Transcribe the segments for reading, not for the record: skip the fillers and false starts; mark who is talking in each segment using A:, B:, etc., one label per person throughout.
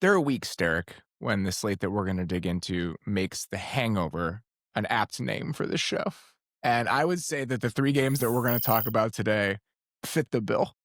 A: There are weeks, Derek, when the slate that we're going to dig into makes The Hangover an apt name for this show. And I would say that the three games that we're going to talk about today fit the bill.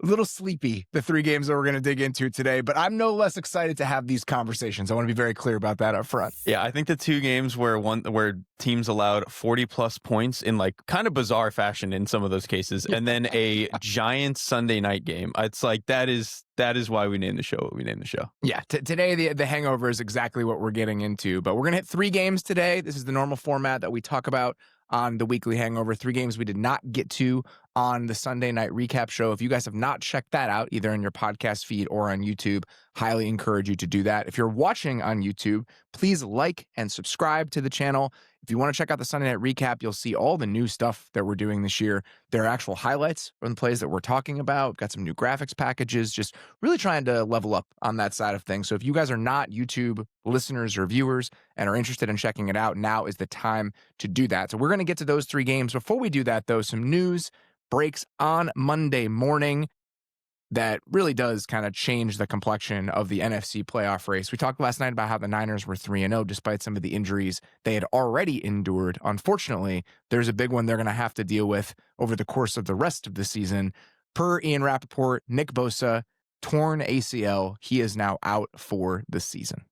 A: A little sleepy, the three games that we're going to dig into today, but I'm no less excited to have these conversations. I want to be very clear about that up front.
B: Yeah, I think the two games where teams allowed 40 plus points in like kind of bizarre fashion in some of those cases, and then a giant Sunday night game. It's like that is why we named the show what we named the show.
A: Yeah, today the hangover is exactly what we're getting into, but we're going to hit three games today. This is the normal format that we talk about on the weekly hangover. Three games we did not get to on the Sunday night recap show. If you guys have not checked that out, either in your podcast feed or on YouTube, highly encourage you to do that. If you're watching on YouTube, please like and subscribe to the channel. If you want to check out the Sunday night recap, you'll see all the new stuff that we're doing this year. There are actual highlights from the plays that we're talking about. We've got some new graphics packages, just really trying to level up on that side of things. So if you guys are not YouTube listeners or viewers and are interested in checking it out, now is the time to do that. So we're going to get to those three games. Before we do that, though, some news breaks on Monday morning that really does kind of change the complexion of the NFC playoff race. We talked last night about how the Niners were 3-0 despite some of the injuries they had already endured. Unfortunately, there's a big one they're going to have to deal with over the course of the rest of the season. Per Ian Rappaport, Nick Bosa, torn ACL. He is now out for the season.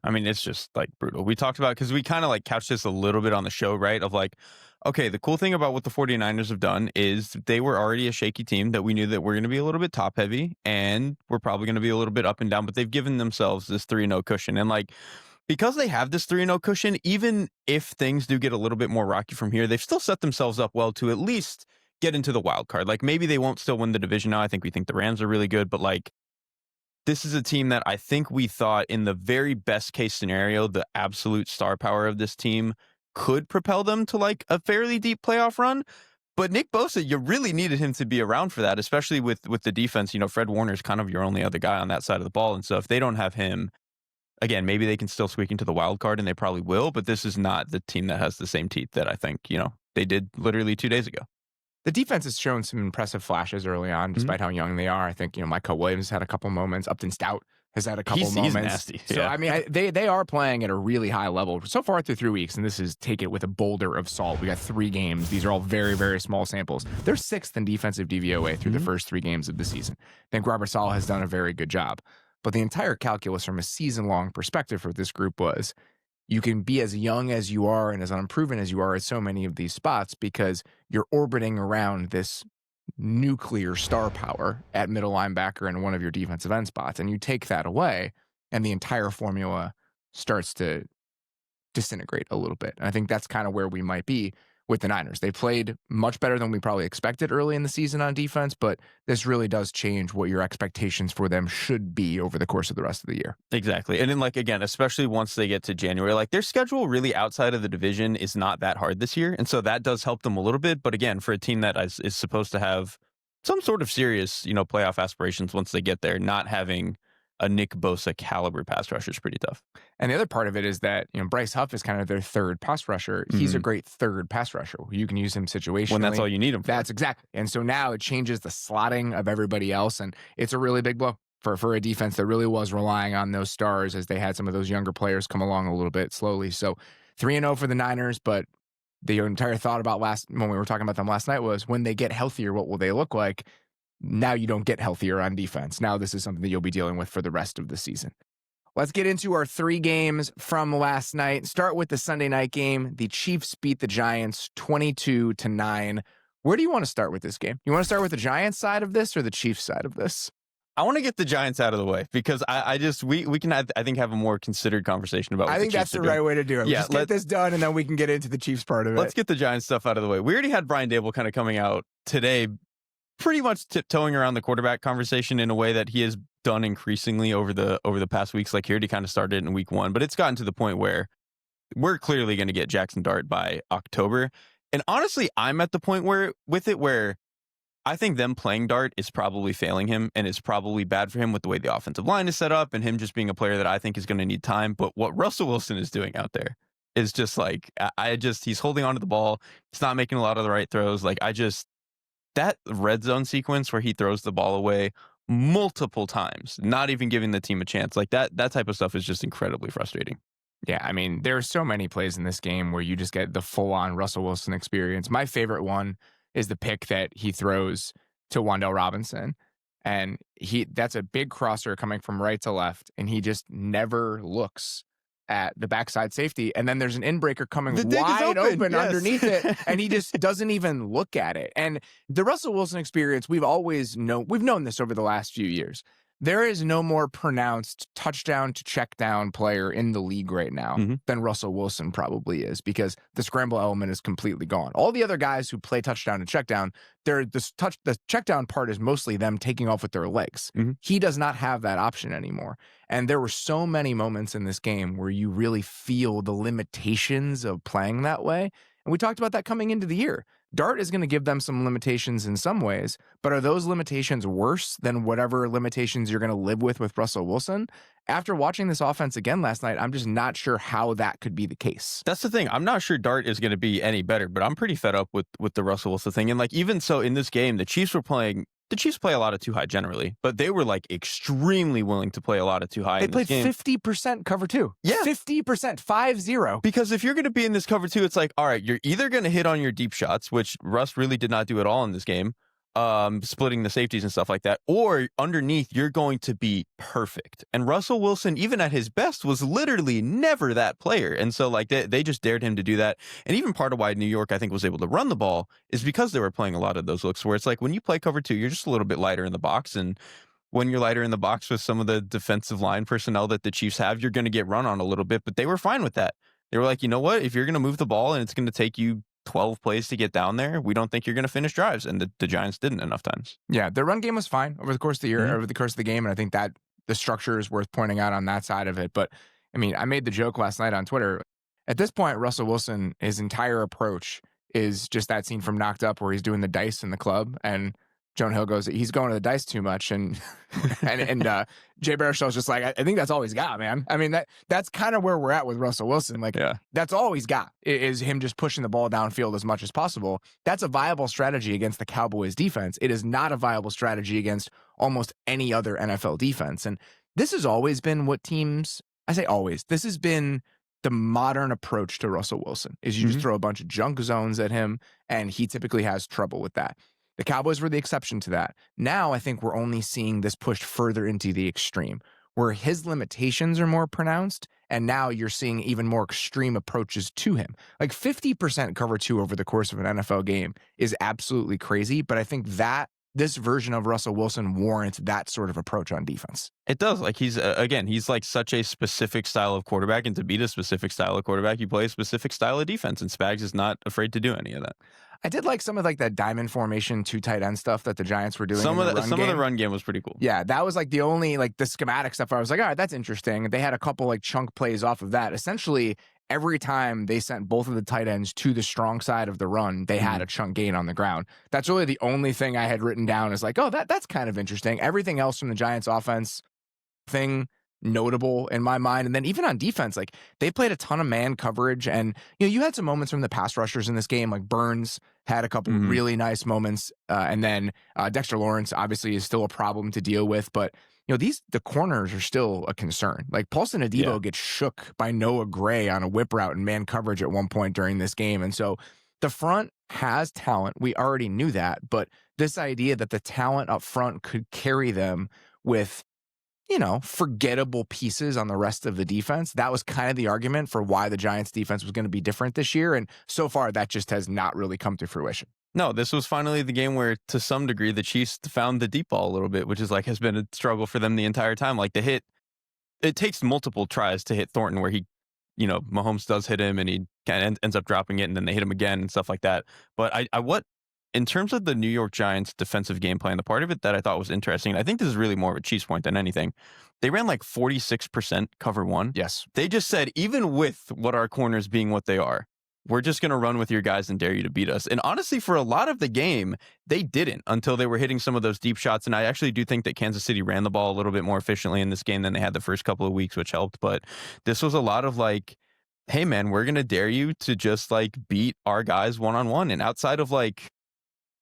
B: I mean, it's just like brutal. We talked about, because we kind of like couched this a little bit on the show, right? Of like, okay, the cool thing about what the 49ers have done is they were already a shaky team that we knew that we're going to be a little bit top heavy and we're probably going to be a little bit up and down, but they've given themselves this 3-0 cushion. And like, because they have this 3-0 cushion, even if things do get a little bit more rocky from here, they've still set themselves up well to at least get into the wild card. Like maybe they won't still win the division now. I think we think the Rams are really good, but like, this is a team that I think we thought in the very best case scenario, the absolute star power of this team could propel them to like a fairly deep playoff run. But Nick Bosa, you really needed him to be around for that, especially with the defense. You know, Fred Warner's kind of your only other guy on that side of the ball. And so if they don't have him, again, maybe they can still squeak into the wild card, and they probably will. But this is not the team that has the same teeth that I think, you know, they did literally 2 days ago.
A: The defense has shown some impressive flashes early on, despite how young they are. I think, you know, Michael Williams had a couple moments. Upton Stout has had a couple moments.
B: He's nasty.
A: So, I mean, they are playing at a really high level so far through 3 weeks, and this is take it with a boulder of salt. We got 3 games. These are all very, very small samples. They're 6th in defensive DVOA through the first 3 games of the season. I think Robert Saleh has done a very good job. But the entire calculus from a season-long perspective for this group was you can be as young as you are and as unproven as you are at so many of these spots because you're orbiting around this nuclear star power at middle linebacker and one of your defensive end spots. And you take that away and the entire formula starts to disintegrate a little bit. And I think that's kind of where we might be with the Niners. They played much better than we probably expected early in the season on defense, but this really does change what your expectations for them should be over the course of the rest of the year.
B: Exactly. And then, like, again, especially once they get to January, like their schedule really outside of the division is not that hard this year. And so that does help them a little bit. But again, for a team that is supposed to have some sort of serious, you know, playoff aspirations once they get there, not having a Nick Bosa caliber pass rusher is pretty tough.
A: And the other part of it is that, you know, Bryce Huff is kind of their third pass rusher. He's a great third pass rusher. You can use him situationally.
B: When that's all you need him for.
A: That's exactly. And so now it changes the slotting of everybody else. And it's a really big blow for a defense that really was relying on those stars as they had some of those younger players come along a little bit slowly. So 3-0 for the Niners, but the entire thought about when we were talking about them last night was when they get healthier, what will they look like? Now you don't get healthier on defense. Now this is something that you'll be dealing with for the rest of the season. Let's get into our 3 games from last night. Start with the Sunday night game. The Chiefs beat the Giants 22-9. Where do you want to start with this game? You want to start with the Giants side of this or the Chiefs side of this?
B: I want to get the Giants out of the way because we can, I think, have a more considered conversation about what
A: I think that's the right way to do it. Yeah, just get this done and then we can get into the Chiefs part of it.
B: Let's get the Giants stuff out of the way. We already had Brian Dable kind of coming out today pretty much tiptoeing around the quarterback conversation in a way that he has done increasingly over the past weeks. Like he already kind of started in week 1, but it's gotten to the point where we're clearly going to get Jackson Dart by October. And honestly, I'm at the point where I think them playing Dart is probably failing him and it's probably bad for him with the way the offensive line is set up and him just being a player that I think is going to need time. But what Russell Wilson is doing out there is just like, he's holding onto the ball. He's not making a lot of the right throws. Like that red zone sequence where he throws the ball away multiple times, not even giving the team a chance. Like that type of stuff is just incredibly frustrating.
A: Yeah, I mean, there are so many plays in this game where you just get the full-on Russell Wilson experience. My favorite one is the pick that he throws to Wan'Dale Robinson. And that's a big crosser coming from right to left, and he just never looks at the backside safety. And then there's an inbreaker coming wide open
B: yes.
A: underneath it, and he just doesn't even look at it. And the Russell Wilson experience, we've known this over the last few years. There is no more pronounced touchdown to check down player in the league right now than Russell Wilson probably is, because the scramble element is completely gone. All the other guys who play touchdown and check down, the check down part is mostly them taking off with their legs. He does not have that option anymore. And there were so many moments in this game where you really feel the limitations of playing that way. And we talked about that coming into the year. Dart is going to give them some limitations in some ways, but are those limitations worse than whatever limitations you're going to live with Russell Wilson? After watching this offense again last night, I'm just not sure how that could be the case.
B: That's the thing. I'm not sure Dart is going to be any better, but I'm pretty fed up with the Russell Wilson thing. And like, even so in this game, the Chiefs play a lot of too high generally, but they were like extremely willing to play a lot of too high.
A: They played 50% cover two.
B: Yeah.
A: 50%, 5-0.
B: Because if you're going to be in this cover two, it's like, all right, you're either going to hit on your deep shots, which Russ really did not do at all in this game, splitting the safeties and stuff like that, or underneath, you're going to be perfect. And Russell Wilson, even at his best, was literally never that player. And so like they just dared him to do that. And even part of why New York, I think, was able to run the ball is because they were playing a lot of those looks where it's like when you play cover two, you're just a little bit lighter in the box. And when you're lighter in the box with some of the defensive line personnel that the Chiefs have, you're going to get run on a little bit. But they were fine with that. They were like, you know what? If you're going to move the ball and it's going to take you 12 plays to get down there, we don't think you're going to finish drives. And the Giants didn't enough times.
A: Yeah, their run game was fine over the course of the year, over the course of the game. And I think that the structure is worth pointing out on that side of it. But I mean, I made the joke last night on Twitter. At this point, Russell Wilson, his entire approach is just that scene from Knocked Up where he's doing the dice in the club. And Joan Hill goes, he's going to the dice too much. And Jay Baruchel's just like, I think that's all he's got, man. I mean, that's kind of where we're at with Russell Wilson. Like, that's all he's got is him just pushing the ball downfield as much as possible. That's a viable strategy against the Cowboys defense. It is not a viable strategy against almost any other NFL defense. And this has always been what teams, I say always, this has been the modern approach to Russell Wilson, is you just throw a bunch of junk zones at him, and he typically has trouble with that. The Cowboys were the exception to that. Now I think we're only seeing this pushed further into the extreme, where his limitations are more pronounced, and now you're seeing even more extreme approaches to him. Like 50% cover two over the course of an NFL game is absolutely crazy, but I think that this version of Russell Wilson warrants that sort of approach on defense.
B: It does. Like he's like such a specific style of quarterback, and to beat a specific style of quarterback, you play a specific style of defense, and Spags is not afraid to do any of that.
A: I did like some of like that diamond formation, 2 tight end stuff that the Giants were doing. Some of
B: the run game was pretty cool.
A: Yeah, that was like the only like the schematic stuff where I was like, all right, that's interesting. They had a couple like chunk plays off of that. Essentially, every time they sent both of the tight ends to the strong side of the run, they had a chunk gain on the ground. That's really the only thing I had written down is like, oh, that's kind of interesting. Everything else from the Giants offense thing notable in my mind. And then even on defense, like they played a ton of man coverage, and you had some moments from the pass rushers in this game, like Burns had a couple really nice moments, and then Dexter Lawrence obviously is still a problem to deal with, but the corners are still a concern. Like Paulson Adebo gets shook by Noah Gray on a whip route and man coverage at one point during this game. And so the front has talent. We already knew that, but this idea that the talent up front could carry them with forgettable pieces on the rest of the defense. That was kind of the argument for why the Giants defense was going to be different this year. And so far, that just has not really come to fruition.
B: No, this was finally the game where, to some degree, the Chiefs found the deep ball a little bit, which is like has been a struggle for them the entire time. Like it takes multiple tries to hit Thornton where he, Mahomes does hit him and he kind of ends up dropping it, and then they hit him again and stuff like that. But in terms of the New York Giants defensive game plan, the part of it that I thought was interesting, and I think this is really more of a Chiefs point than anything, they ran like 46% cover one.
A: Yes.
B: They just said, even with what our corners being what they are, we're just going to run with your guys and dare you to beat us. And honestly, for a lot of the game, they didn't until they were hitting some of those deep shots. And I actually do think that Kansas City ran the ball a little bit more efficiently in this game than they had the first couple of weeks, which helped. But this was a lot of like, hey man, we're going to dare you to just like beat our guys one-on-one. And outside of like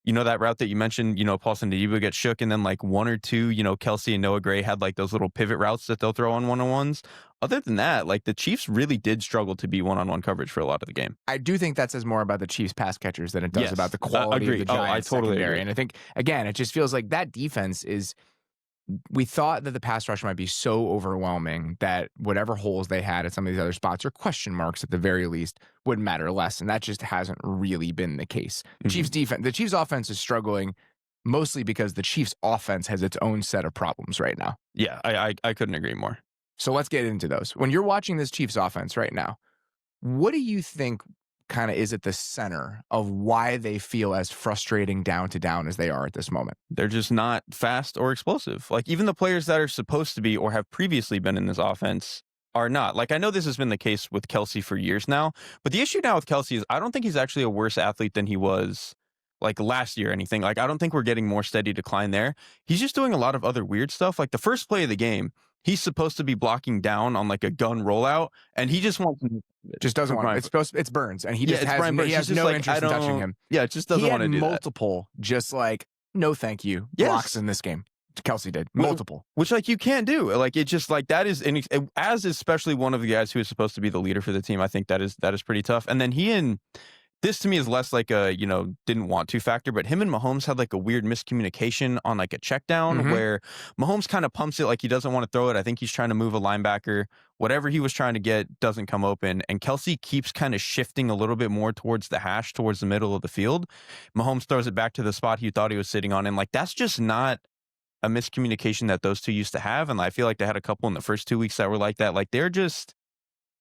B: you know, that route that you mentioned, you know, Paulson Adebo gets shook, and then like one or two, you know, Kelsey and Noah Gray had like those little pivot routes that they'll throw on one-on-ones. Other than that, like the Chiefs really did struggle to be one-on-one coverage for a lot of the game.
A: I do think that says more about the Chiefs pass catchers than it does about the quality of the Giants secondary. And I think, again, it just feels like that defense is, we thought that the pass rush might be so overwhelming that whatever holes they had at some of these other spots, or question marks at the very least, would matter less. And that just hasn't really been the case. The Chiefs offense is struggling mostly because the Chiefs offense has its own set of problems right now.
B: Yeah, I couldn't agree more.
A: So let's get into those. When you're watching this Chiefs offense right now, what do you think kind of is at the center of why they feel as frustrating down to down as they are at this moment?
B: They're just not fast or explosive. Like even the players that are supposed to be or have previously been in this offense are not. Like I know this has been the case with Kelsey for years now, but the issue now with Kelsey is I don't think he's actually a worse athlete than he was like last year or anything. Like I don't think we're getting more steady decline there. He's just doing a lot of other weird stuff. Like the first play of the game, he's supposed to be blocking down on like a gun rollout, and he just wants to
A: just doesn't want it. It's Burns, and he just has no interest in touching him.
B: Yeah, it just doesn't want to do
A: multiple,
B: that.
A: Just like, no thank you, blocks in this game. Kelsey did multiple.
B: Which like you can't do. Like it just like that is, as especially one of the guys who is supposed to be the leader for the team, I think that is pretty tough. And then this to me is less like a, you know, didn't want to factor, but him and Mahomes had like a weird miscommunication on like a check down where Mahomes kind of pumps it like he doesn't want to throw it. I think he's trying to move a linebacker. Whatever he was trying to get doesn't come open. And Kelsey keeps kind of shifting a little bit more towards the hash, towards the middle of the field. Mahomes throws it back to the spot he thought he was sitting on. And like, that's just not a miscommunication that those two used to have. And I feel like they had a couple in the first 2 weeks that were like that. Like they're just,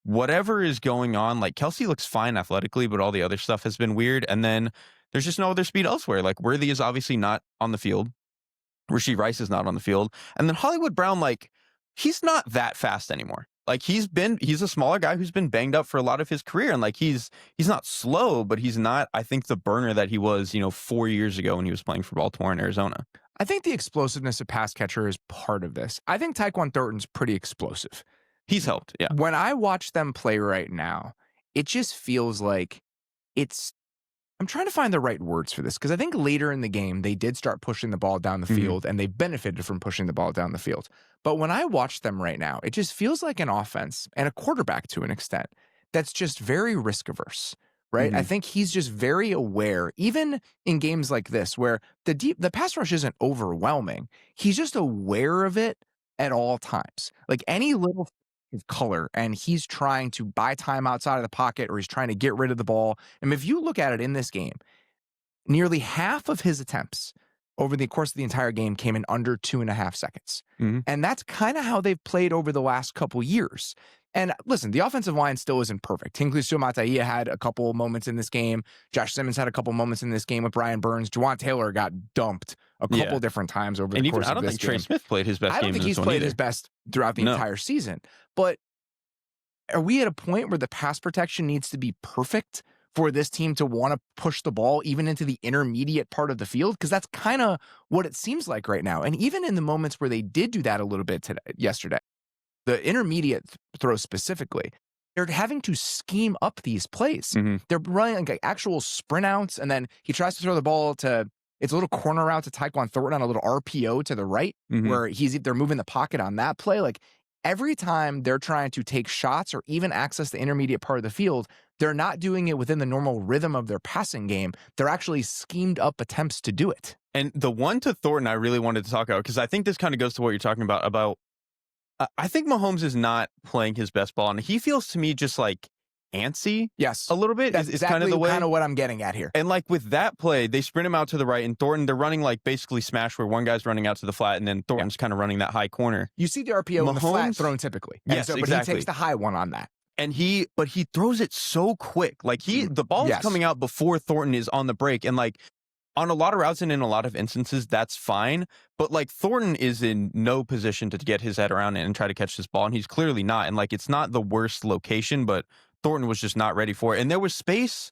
B: whatever is going on, like Kelsey looks fine athletically, but all the other stuff has been weird. And then there's just no other speed elsewhere. Like Worthy is obviously not on the field. Rasheed Rice is not on the field. And then Hollywood Brown, like he's not that fast anymore. Like he's a smaller guy who's been banged up for a lot of his career. And like he's not slow, but he's not, I think, the burner that he was, you know, 4 years ago when he was playing for Baltimore and Arizona.
A: I think the explosiveness of pass catcher is part of this. I think Tyquan Thornton's pretty explosive.
B: He's helped, yeah.
A: When I watch them play right now, it just feels like I'm trying to find the right words for this, because I think later in the game, they did start pushing the ball down the field, and they benefited from pushing the ball down the field. But when I watch them right now, it just feels like an offense and a quarterback to an extent that's just very risk averse, right? I think he's just very aware, even in games like this, where the pass rush isn't overwhelming. He's just aware of it at all times. Like any little color, and he's trying to buy time outside of the pocket, or he's trying to get rid of the ball. And if you look at it in this game, nearly half of his attempts over the course of the entire game came in under 2.5 seconds. And that's kind of how they've played over the last couple years. And listen, the offensive line still isn't perfect. Tingley Suamataia had a couple moments in this game. Josh Simmons had a couple moments in this game with Brian Burns. Juwan Taylor got dumped a couple different times over the course of this game.
B: I don't think Trey Smith played his best game.
A: I don't think he's played his best throughout the entire season. But are we at a point where the pass protection needs to be perfect for this team to want to push the ball even into the intermediate part of the field? Because that's kind of what it seems like right now. And even in the moments where they did do that a little bit yesterday, the intermediate throws specifically, they're having to scheme up these plays. They're running like actual sprint outs, and then he tries to throw the ball it's a little corner route to Tyquan Thornton on a little RPO to the right, where they're moving the pocket on that play. Like every time they're trying to take shots or even access the intermediate part of the field, they're not doing it within the normal rhythm of their passing game. They're actually schemed up attempts to do it.
B: And the one to Thornton I really wanted to talk about, because I think this kind of goes to what you're talking about I think Mahomes is not playing his best ball, and he feels to me just like antsy.
A: Yes.
B: A little bit.
A: That's
B: is kind of the way.
A: Kind of what I'm getting at here.
B: And like with that play, they sprint him out to the right, and Thornton, they're running like basically smash, where one guy's running out to the flat, and then Thornton's kind of running that high corner.
A: You see the RPO in the flat thrown typically.
B: Yes,
A: but
B: exactly.
A: He takes the high one on that.
B: And he throws it so quick. Like the ball is coming out before Thornton is on the break. And like on a lot of routes and in a lot of instances, that's fine. But like Thornton is in no position to get his head around it and try to catch this ball. And he's clearly not. And like, it's not the worst location, but Thornton was just not ready for it. And there was space.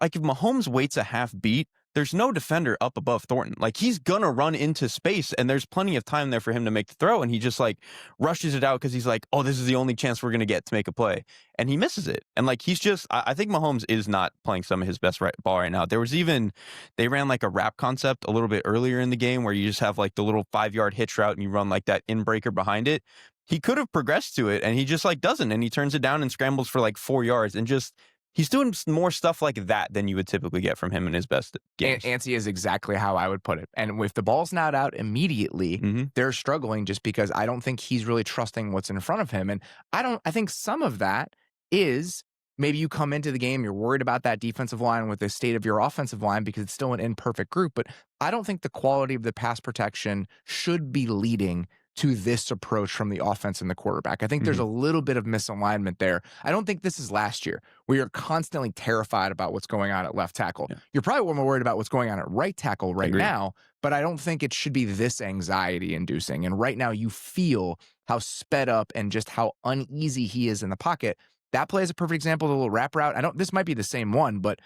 B: Like if Mahomes waits a half beat, there's no defender up above Thornton. Like, he's gonna run into space, and there's plenty of time there for him to make the throw, and he just, like, rushes it out because he's like, oh, this is the only chance we're gonna get to make a play. And he misses it. And, like, he's just, I think Mahomes is not playing some of his best ball right now. There was even, they ran, like, a wrap concept a little bit earlier in the game where you just have, like, the little 5-yard hitch route and you run, like, that in-breaker behind it. He could have progressed to it, and he just, like, doesn't, and he turns it down and scrambles for, like, 4 yards, and just, he's doing more stuff like that than you would typically get from him in his best games.
A: Antsy is exactly how I would put it. And if the ball's not out immediately, they're struggling just because I don't think he's really trusting what's in front of him. And I think some of that is maybe you come into the game, you're worried about that defensive line with the state of your offensive line because it's still an imperfect group. But I don't think the quality of the pass protection should be leading to this approach from the offense and the quarterback. I think there's a little bit of misalignment there. I don't think this is last year where you're constantly terrified about what's going on at left tackle. Yeah. You're probably more worried about what's going on at right tackle right now, but I don't think it should be this anxiety inducing. And right now you feel how sped up and just how uneasy he is in the pocket. That play is a perfect example of a little wrap route. This might be the same one, but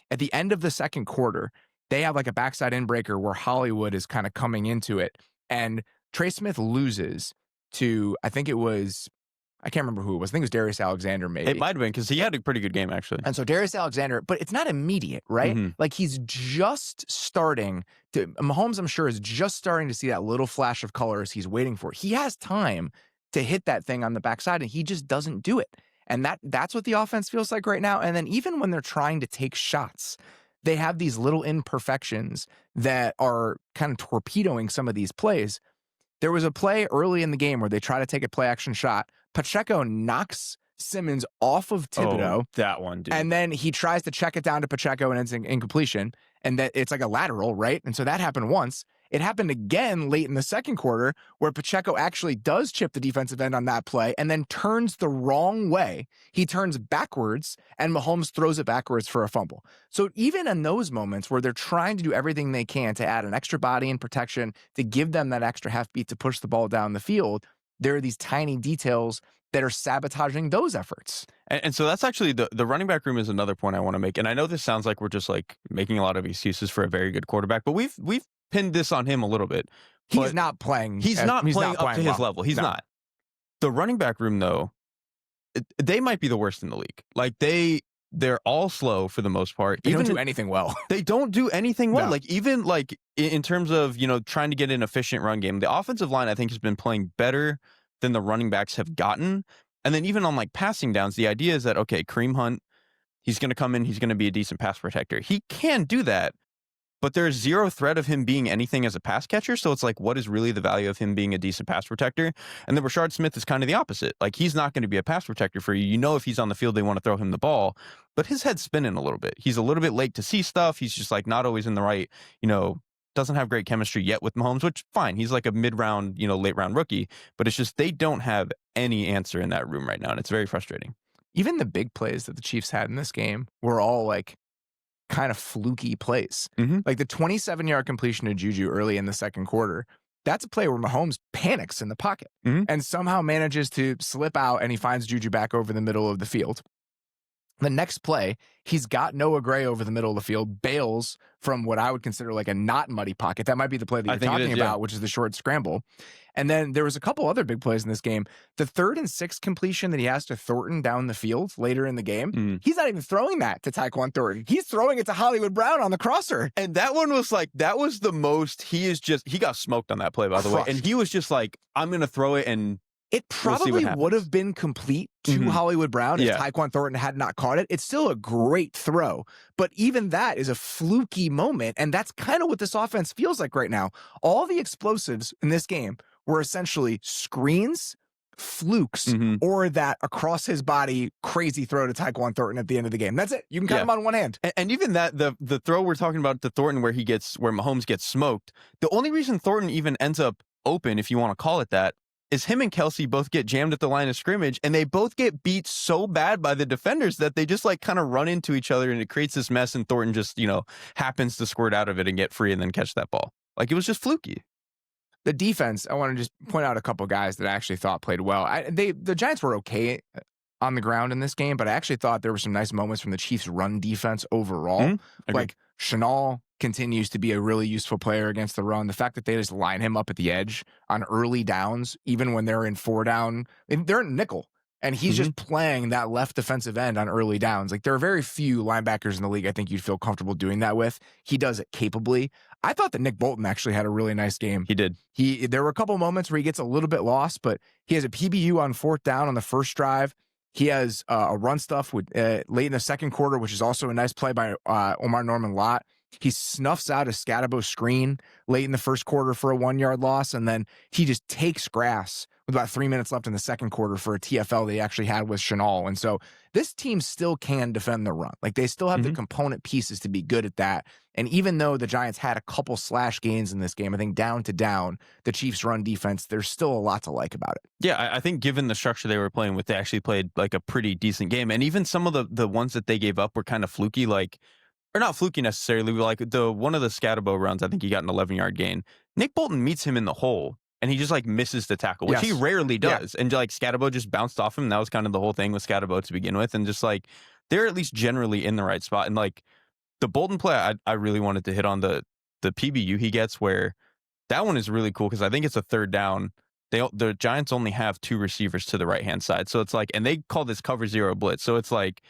A: at the end of the second quarter, they have like a backside inbreaker where Hollywood is kind of coming into it, and Trey Smith loses to, I can't remember who it was. I think it was Darius Alexander, maybe.
B: It might have been, because he had a pretty good game, actually.
A: And so Darius Alexander, but it's not immediate, right? Like, he's just starting to, Mahomes, I'm sure, is just starting to see that little flash of color as he's waiting for it. He has time to hit that thing on the backside, and he just doesn't do it. And that's what the offense feels like right now. And then even when they're trying to take shots, they have these little imperfections that are kind of torpedoing some of these plays. There was a play early in the game where they try to take a play action shot. Pacheco knocks Simmons off of Thibodeau.
B: Oh, that one, dude.
A: And then he tries to check it down to Pacheco, and it's an incompletion. And that it's like a lateral, right? And so that happened once. It happened again late in the second quarter where Pacheco actually does chip the defensive end on that play and then turns the wrong way. He turns backwards, and Mahomes throws it backwards for a fumble. So even in those moments where they're trying to do everything they can to add an extra body and protection to give them that extra half beat to push the ball down the field, there are these tiny details that are sabotaging those efforts.
B: And so that's actually the running back room is another point I want to make. And I know this sounds like we're just like making a lot of excuses for a very good quarterback, but we've pinned this on him a little bit.
A: He's not playing.
B: He's not playing up to his level. He's not. The running back room, though, they might be the worst in the league. Like, they're all slow for the most part.
A: They don't do anything well.
B: They don't do anything well.
A: No.
B: Like, even like in terms of, trying to get an efficient run game, the offensive line, I think, has been playing better than the running backs have gotten. And then even on like passing downs, the idea is that, okay, Kareem Hunt, he's going to come in, he's going to be a decent pass protector. He can do that, but there's zero threat of him being anything as a pass catcher. So it's like, what is really the value of him being a decent pass protector? And then Rashard Smith is kind of the opposite. Like, he's not going to be a pass protector for you. If he's on the field, they want to throw him the ball, but his head's spinning a little bit. He's a little bit late to see stuff. He's just like not always in the right, doesn't have great chemistry yet with Mahomes, which fine. He's like a mid-round, late round rookie, but it's just, they don't have any answer in that room right now. And it's very frustrating.
A: Even the big plays that the Chiefs had in this game were all like kind of fluky plays. Like the 27-yard completion to Juju early in the second quarter. That's a play where Mahomes panics in the pocket and somehow manages to slip out, and he finds Juju back over the middle of the field. The next play, he's got Noah Gray over the middle of the field, bails from what I would consider like a not muddy pocket. That might be the play that you're talking about, which is the short scramble. And then there was a couple other big plays in this game. The 3rd and 6 completion that he has to Thornton down the field later in the game, he's not even throwing that to Tyquan Thornton. He's throwing it to Hollywood Brown on the crosser.
B: And that one was like, that was the most, he got smoked on that play, by the way. And he was just like, I'm going to throw it, and
A: it probably would have been complete to Hollywood Brown if Tyquan Thornton had not caught it. It's still a great throw, but even that is a fluky moment, and that's kind of what this offense feels like right now. All the explosives in this game were essentially screens, flukes, or that across his body crazy throw to Tyquan Thornton at the end of the game. That's it. You can count them on one hand.
B: And even that, the throw we're talking about to Thornton where Mahomes gets smoked, the only reason Thornton even ends up open, if you want to call it that, is him and Kelsey both get jammed at the line of scrimmage, and they both get beat so bad by the defenders that they just like kind of run into each other, and it creates this mess, and Thornton just, happens to squirt out of it and get free and then catch that ball. Like, it was just fluky.
A: The defense, I want to just point out a couple guys that I actually thought played well. The Giants were okay on the ground in this game, but I actually thought there were some nice moments from the Chiefs' run defense overall. Like Chenal, continues to be a really useful player against the run. The fact that they just line him up at the edge on early downs, even when they're in 4 down, they're in nickel. And he's just playing that left defensive end on early downs. Like, there are very few linebackers in the league I think you'd feel comfortable doing that with. He does it capably. I thought that Nick Bolton actually had a really nice game.
B: He did.
A: There were a couple moments where he gets a little bit lost, but he has a PBU on 4th down on the first drive. He has a run stuff with late in the second quarter, which is also a nice play by Omar Norman-Lott. He snuffs out a Scatabo screen late in the first quarter for a 1-yard loss, and then he just takes grass with about 3 minutes left in the second quarter for a TFL they actually had with Chenal. And so this team still can defend the run. Like, they still have the component pieces to be good at that. And even though the Giants had a couple slash gains in this game, I think down to down, the Chiefs' run defense, there's still a lot to like about it.
B: Yeah, I think given the structure they were playing with, they actually played like a pretty decent game. And even some of the ones that they gave up were kind of fluky, like, or not fluky necessarily, but like one of the Scatabo runs, I think he got an 11-yard gain. Nick Bolton meets him in the hole, and he just like misses the tackle, which he rarely does. Yeah. And like Scatabo just bounced off him. And that was kind of the whole thing with Scatabo to begin with. And just like, they're at least generally in the right spot. And like the Bolton play, I really wanted to hit on the PBU he gets, where that one is really cool because I think it's a 3rd down. The Giants only have 2 receivers to the right-hand side. So it's like, and they call this cover 0 blitz. So it's like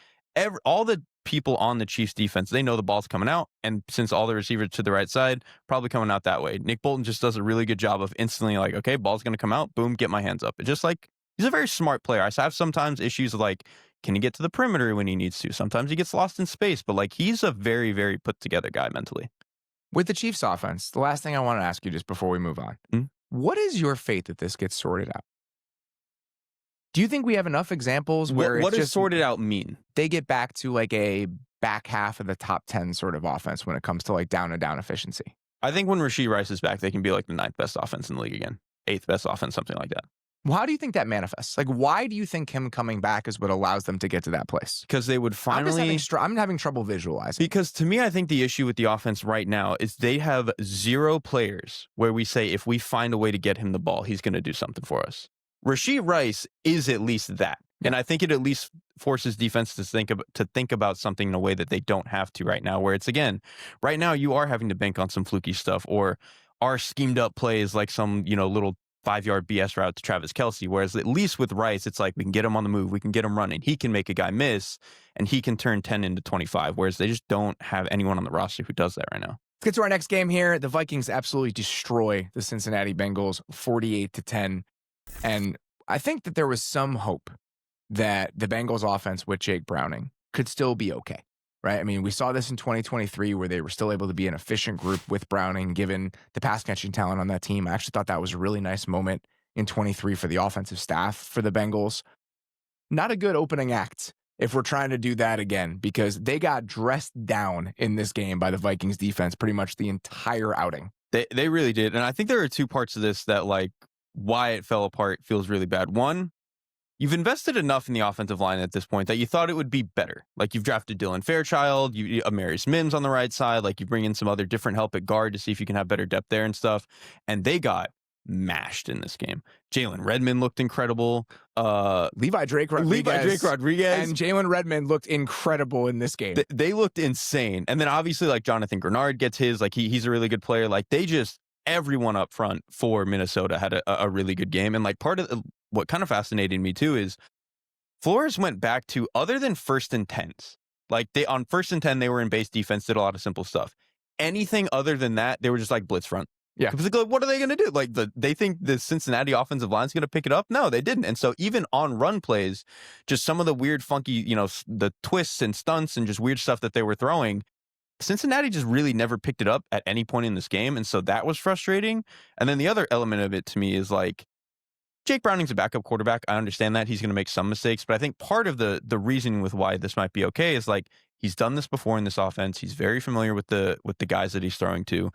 B: all the people on the Chiefs defense, they know the ball's coming out, and since all the receivers to the right side probably coming out that way, Nick Bolton just does a really good job of instantly like, okay, ball's going to come out, boom, get my hands up. It's just like, he's a very smart player. I have sometimes issues of like, can he get to the perimeter when he needs to? Sometimes he gets lost in space, but like, he's a very, very put together guy mentally.
A: With the Chiefs offense, the last thing I want to ask you just before we move on, what is your faith that this gets sorted out? Do you think we have enough examples where
B: what
A: it's
B: does
A: just
B: sorted out mean?
A: They get back to like a back half of the top 10 sort of offense when it comes to like down and down efficiency?
B: I think when Rashee Rice is back, they can be like the 9th best offense in the league again. 8th best offense, something like that.
A: Well, how do you think that manifests? Like, why do you think him coming back is what allows them to get to that place?
B: Because they would finally...
A: I'm having trouble visualizing.
B: Because to me, I think the issue with the offense right now is they have 0 players where we say if we find a way to get him the ball, he's going to do something for us. Rashee Rice is at least that. And I think it at least forces defense to think about something in a way that they don't have to right now, where it's, again, right now you are having to bank on some fluky stuff or are schemed up plays like some, little 5-yard BS route to Travis Kelce. Whereas at least with Rice, it's like we can get him on the move. We can get him running. He can make a guy miss and he can turn 10 into 25. Whereas they just don't have anyone on the roster who does that right now.
A: Let's get to our next game here. The Vikings absolutely destroy the Cincinnati Bengals 48-10. And I think that there was some hope that the Bengals offense with Jake Browning could still be okay, right? I mean, we saw this in 2023 where they were still able to be an efficient group with Browning, given the pass catching talent on that team. I actually thought that was a really nice moment in 23 for the offensive staff for the Bengals. Not a good opening act if we're trying to do that again, because they got dressed down in this game by the Vikings defense pretty much the entire outing.
B: They really did. And I think there are 2 parts of this that, like, why it fell apart feels really bad. One, you've invested enough in the offensive line at this point that you thought it would be better. Like, you've drafted Dylan Fairchild, Amarius Mims on the right side, like you bring in some other different help at guard to see if you can have better depth there and stuff. And they got mashed in this game. Jalen Redmond looked incredible.
A: Levi Drake Rodriguez and Jalen Redmond looked incredible in this game.
B: They looked insane. And then obviously, like, Jonathan Grenard gets his, like he's a really good player. Like, everyone up front for Minnesota had a really good game. And like, part of what kind of fascinated me too is Flores went back to, other than 1st and 10s, like on 1st and 10, they were in base defense, did a lot of simple stuff. Anything other than that, they were just like blitz front.
A: Yeah.
B: Like, what are they going to do? Like, they think the Cincinnati offensive line is going to pick it up? No, they didn't. And so even on run plays, just some of the weird, funky, the twists and stunts and just weird stuff that they were throwing, Cincinnati just really never picked it up at any point in this game. And so that was frustrating. And then the other element of it to me is like, Jake Browning's a backup quarterback. I understand that he's going to make some mistakes, but I think part of the reasoning with why this might be okay is like, he's done this before in this offense. He's very familiar with the guys that he's throwing to.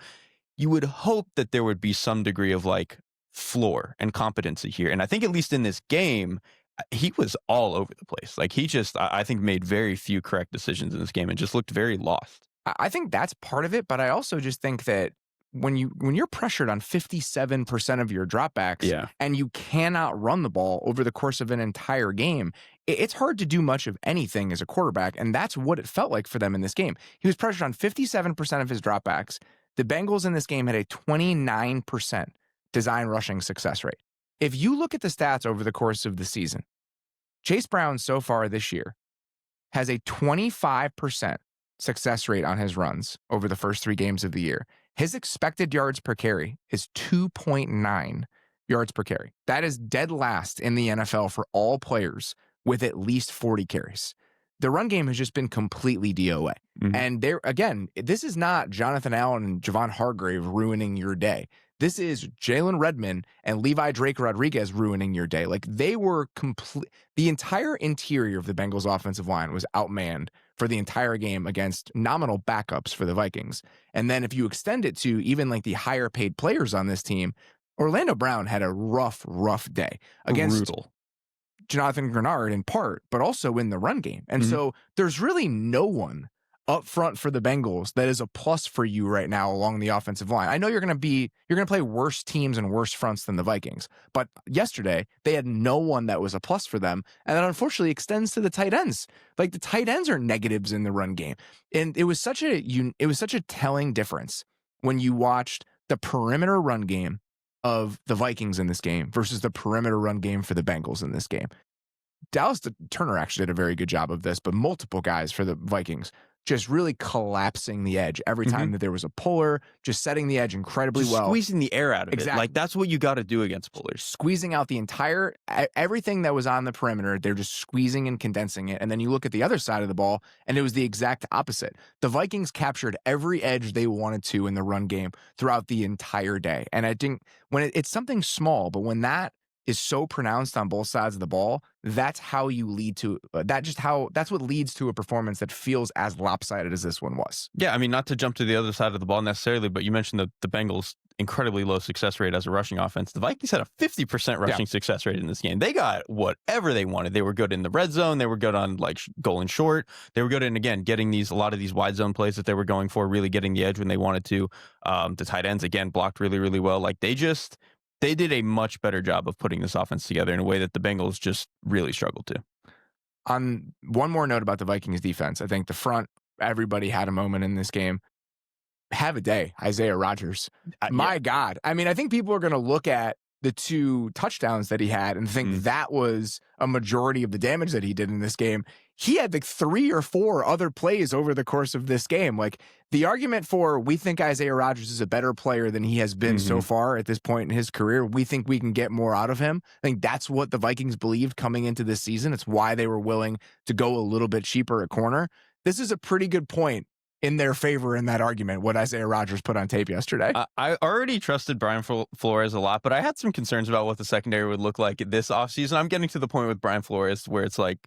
B: You would hope that there would be some degree of like floor and competency here. And I think at least in this game, he was all over the place. Like, he just, I think, made very few correct decisions in this game and just looked very lost.
A: I think that's part of it, but I also just think that when you're pressured on 57% of your dropbacks and you cannot run the ball over the course of an entire game, it's hard to do much of anything as a quarterback, and that's what it felt like for them in this game. He was pressured on 57% of his dropbacks. The Bengals in this game had a 29% design rushing success rate. If you look at the stats over the course of the season, Chase Brown so far this year has a 25% success rate on his runs over the first 3 games of the year. His expected yards per carry is 2.9 yards per carry. That is dead last in the NFL for all players with at least 40 carries. The run game has just been completely DOA. And there, again, this is not Jonathan Allen and Javon Hargrave ruining your day. This is Jalen Redmond and Levi Drake Rodriguez ruining your day. Like, they were the entire interior of the Bengals offensive line was outmanned for the entire game against nominal backups for the Vikings. And then if you extend it to even like the higher paid players on this team, Orlando Brown had a rough day against Jonathan Grenard in part, but also in the run game. And so there's really no one up front for the Bengals that is a plus for you right now along the offensive line. I know you're going to play worse teams and worse fronts than the Vikings, but yesterday they had no one that was a plus for them. And that unfortunately extends to the tight ends. Like, the tight ends are negatives in the run game. And it was such a telling difference when you watched the perimeter run game of the Vikings in this game versus the perimeter run game for the Bengals in this game. Dallas Turner actually did a very good job of this, but multiple guys for the Vikings just really collapsing the edge every time that there was a puller, just setting the edge incredibly well.
B: Squeezing the air out of it. Like, that's what you got to do against pullers.
A: Squeezing out the entire, everything that was on the perimeter, they're just squeezing and condensing it. And then you look at the other side of the ball, and it was the exact opposite. The Vikings captured every edge they wanted to in the run game throughout the entire day. And I think when it's something small, but when that is so pronounced on both sides of the ball, that's how you lead to that's what leads to a performance that feels as lopsided as this one was.
B: Yeah, I mean, not to jump to the other side of the ball necessarily, but you mentioned the Bengals' incredibly low success rate as a rushing offense. The Vikings had a 50% rushing success rate in this game. They got whatever they wanted. They were good in the red zone. They were good on like goal and short. They were good in, again, getting a lot of these wide zone plays that they were going for, really getting the edge when they wanted to. The tight ends, again, blocked really, really well. Like, they did a much better job of putting this offense together in a way that the Bengals just really struggled to.
A: On one more note about the Vikings defense, I think the front, everybody had a moment in this game. Have a day, Isaiah Rodgers. My God. I mean, I think people are going to look at the 2 touchdowns that he had and think that was a majority of the damage that he did in this game. He had like 3 or 4 other plays over the course of this game. Like, the argument for we think Isaiah Rodgers is a better player than he has been so far at this point in his career, we think we can get more out of him. I think that's what the Vikings believed coming into this season. It's why they were willing to go a little bit cheaper at corner. This is a pretty good point in their favor in that argument, what Isaiah Rodgers put on tape yesterday.
B: I already trusted Brian Flores a lot, but I had some concerns about what the secondary would look like this offseason. I'm getting to the point with Brian Flores where it's like,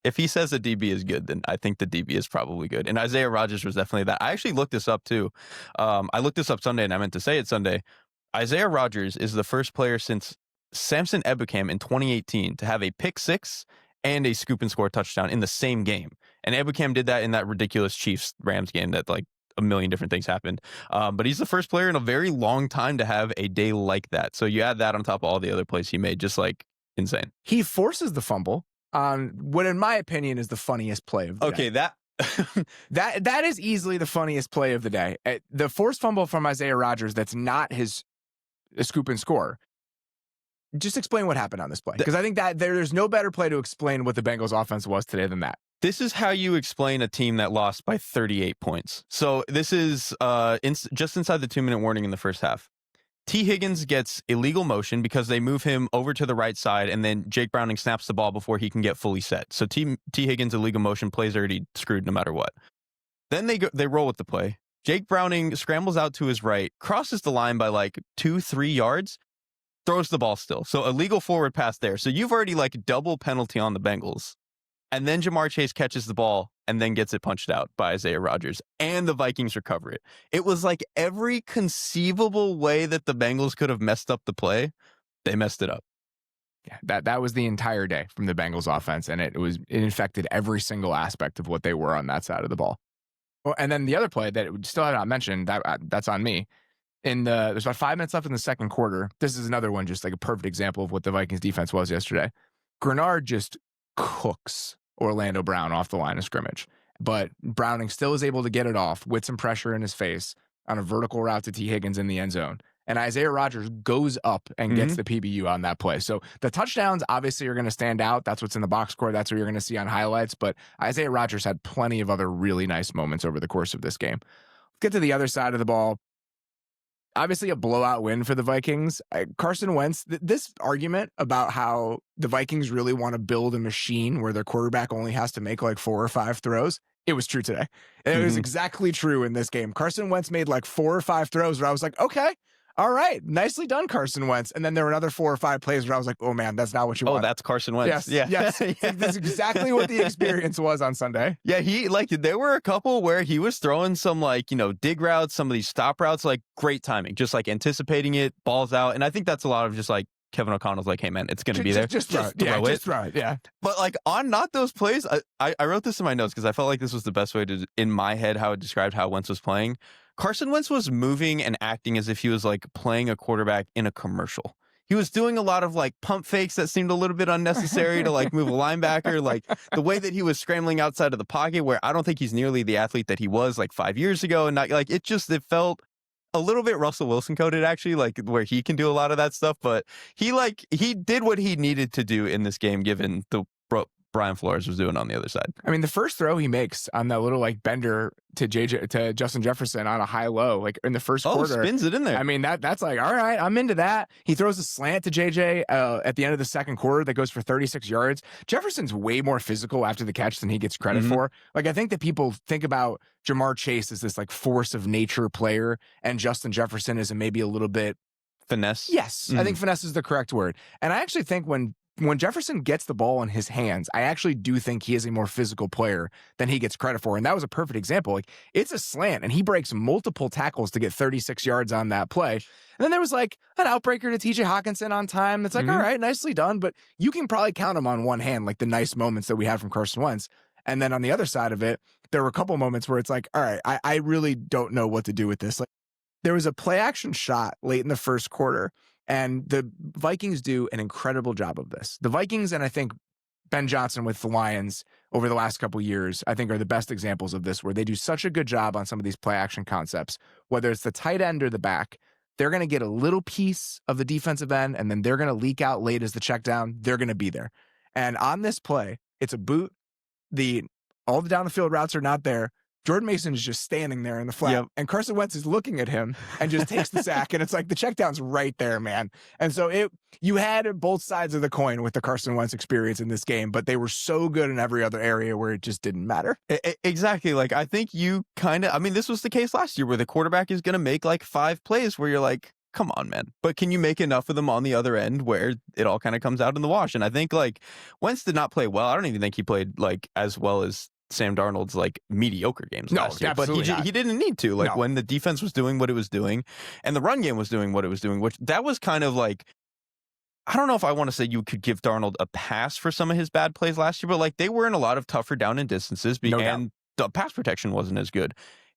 B: if he says the DB is good, then I think the DB is probably good. And Isaiah Rodgers was definitely that. I actually looked this up too. I looked this up Sunday, and I meant to say it Sunday. Isaiah Rodgers is the first player since Samson Ebukam in 2018 to have a pick 6 and a scoop and score touchdown in the same game. And Ebukam did that in that ridiculous Chiefs-Rams game that like a million different things happened. But he's the first player in a very long time to have a day like that. So you add that on top of all the other plays he made, just like insane.
A: He forces the fumble on what, in my opinion, is the funniest play of the day. That is easily the funniest play of the day. The forced fumble from Isaiah Rodgers, that's not his scoop and score. Just explain what happened on this play, because I think that there's no better play to explain what the Bengals offense was today than that.
B: This is how you explain a team that lost by 38 points. So this is just inside the 2-minute warning in the first half. T. Higgins gets illegal motion because they move him over to the right side, and then Jake Browning snaps the ball before he can get fully set. So T. Higgins' illegal motion, plays already screwed no matter what. Then they roll with the play. Jake Browning scrambles out to his right, crosses the line by like 2-3 yards, throws the ball still. So illegal forward pass there. So you've already like double penalty on the Bengals. And then Jamar Chase catches the ball and then gets it punched out by Isaiah Rodgers, and the Vikings recover it. It was like every conceivable way that the Bengals could have messed up the play, they messed it up.
A: Yeah, that was the entire day from the Bengals offense, and it infected every single aspect of what they were on that side of the ball. Well, and then the other play that we still have not mentioned, that's on me. there's about 5 minutes left in the second quarter. This is another one, just like a perfect example of what the Vikings defense was yesterday. Grenard just cooks Orlando Brown off the line of scrimmage, but Browning still is able to get it off with some pressure in his face on a vertical route to T. Higgins in the end zone. And Isaiah Rodgers goes up and gets the PBU on that play. So the touchdowns obviously are going to stand out. That's what's in the box score. That's what you're going to see on highlights. But Isaiah Rodgers had plenty of other really nice moments over the course of this game. Let's get to the other side of the ball. Obviously a blowout win for the Vikings. Carson Wentz, this argument about how the Vikings really want to build a machine where their quarterback only has to make like 4 or 5 throws, it was true today. It was exactly true in this game. Carson Wentz made like 4 or 5 throws where I was like, okay, all right, nicely done, Carson Wentz. And then there were another 4 or 5 plays where I was like, oh man, that's not what you want.
B: Oh, that's Carson Wentz.
A: Yes. That's exactly what the experience was on Sunday.
B: Yeah, there were a couple where he was throwing some dig routes, some of these stop routes, like great timing, just like anticipating it, balls out. And I think that's a lot of just like Kevin O'Connell's like, hey man, it's going to be there.
A: Just throw it. Yeah.
B: But like on not those plays, I wrote this in my notes because I felt like this was the best way to, in my head, how it described how Wentz was playing. Carson Wentz was moving and acting as if he was like playing a quarterback in a commercial. He was doing a lot of like pump fakes that seemed a little bit unnecessary to like move a linebacker, like the way that he was scrambling outside of the pocket, where I don't think he's nearly the athlete that he was like 5 years ago. And not like it felt a little bit Russell Wilson coded, actually, like where he can do a lot of that stuff. But he did what he needed to do in this game, given the Brian Flores was doing on the other side.
A: I mean, the first throw he makes on that little like bender to Justin Jefferson on a high-low, like in the first quarter.
B: Spins it in there.
A: I mean, that's like, all right, I'm into that. He throws a slant to JJ at the end of the second quarter that goes for 36 yards. Jefferson's way more physical after the catch than he gets credit for. Like, I think that people think about Jamar Chase as this like force of nature player, and Justin Jefferson is maybe a little bit
B: finesse.
A: Yes, I think finesse is the correct word. And I actually think when Jefferson gets the ball in his hands, I actually do think he is a more physical player than he gets credit for. And that was a perfect example. Like, it's a slant, and he breaks multiple tackles to get 36 yards on that play. And then there was like an outbreaker to TJ Hawkinson on time. That's like, all right, nicely done. But you can probably count them on one hand, like the nice moments that we had from Carson Wentz. And then on the other side of it, there were a couple moments where it's like, all right, I really don't know what to do with this. Like, there was a play action shot late in the first quarter, and the Vikings do an incredible job of this. The Vikings, and I think Ben Johnson with the Lions over the last couple of years, I think are the best examples of this, where they do such a good job on some of these play action concepts, whether it's the tight end or the back. They're going to get a little piece of the defensive end, and then they're going to leak out late as the check down. They're going to be there. And on this play, it's a boot. All the down the field routes are not there. Jordan Mason is just standing there in the flat, and Carson Wentz is looking at him and just takes the sack, and it's like the check down's right there, man. And so you had both sides of the coin with the Carson Wentz experience in this game, but they were so good in every other area where it just didn't matter.
B: Exactly. Like, I think this was the case last year where the quarterback is going to make like 5 plays where you're like, come on, man. But can you make enough of them on the other end where it all kind of comes out in the wash? And I think like Wentz did not play well. I don't even think he played like as well as Sam Darnold's like mediocre games last year, but he didn't need to. Like, when the defense was doing what it was doing and the run game was doing what it was doing, which that was kind of like, I don't know if I want to say you could give Darnold a pass for some of his bad plays last year, but like they were in a lot of tougher down and distances, and the pass protection wasn't as good.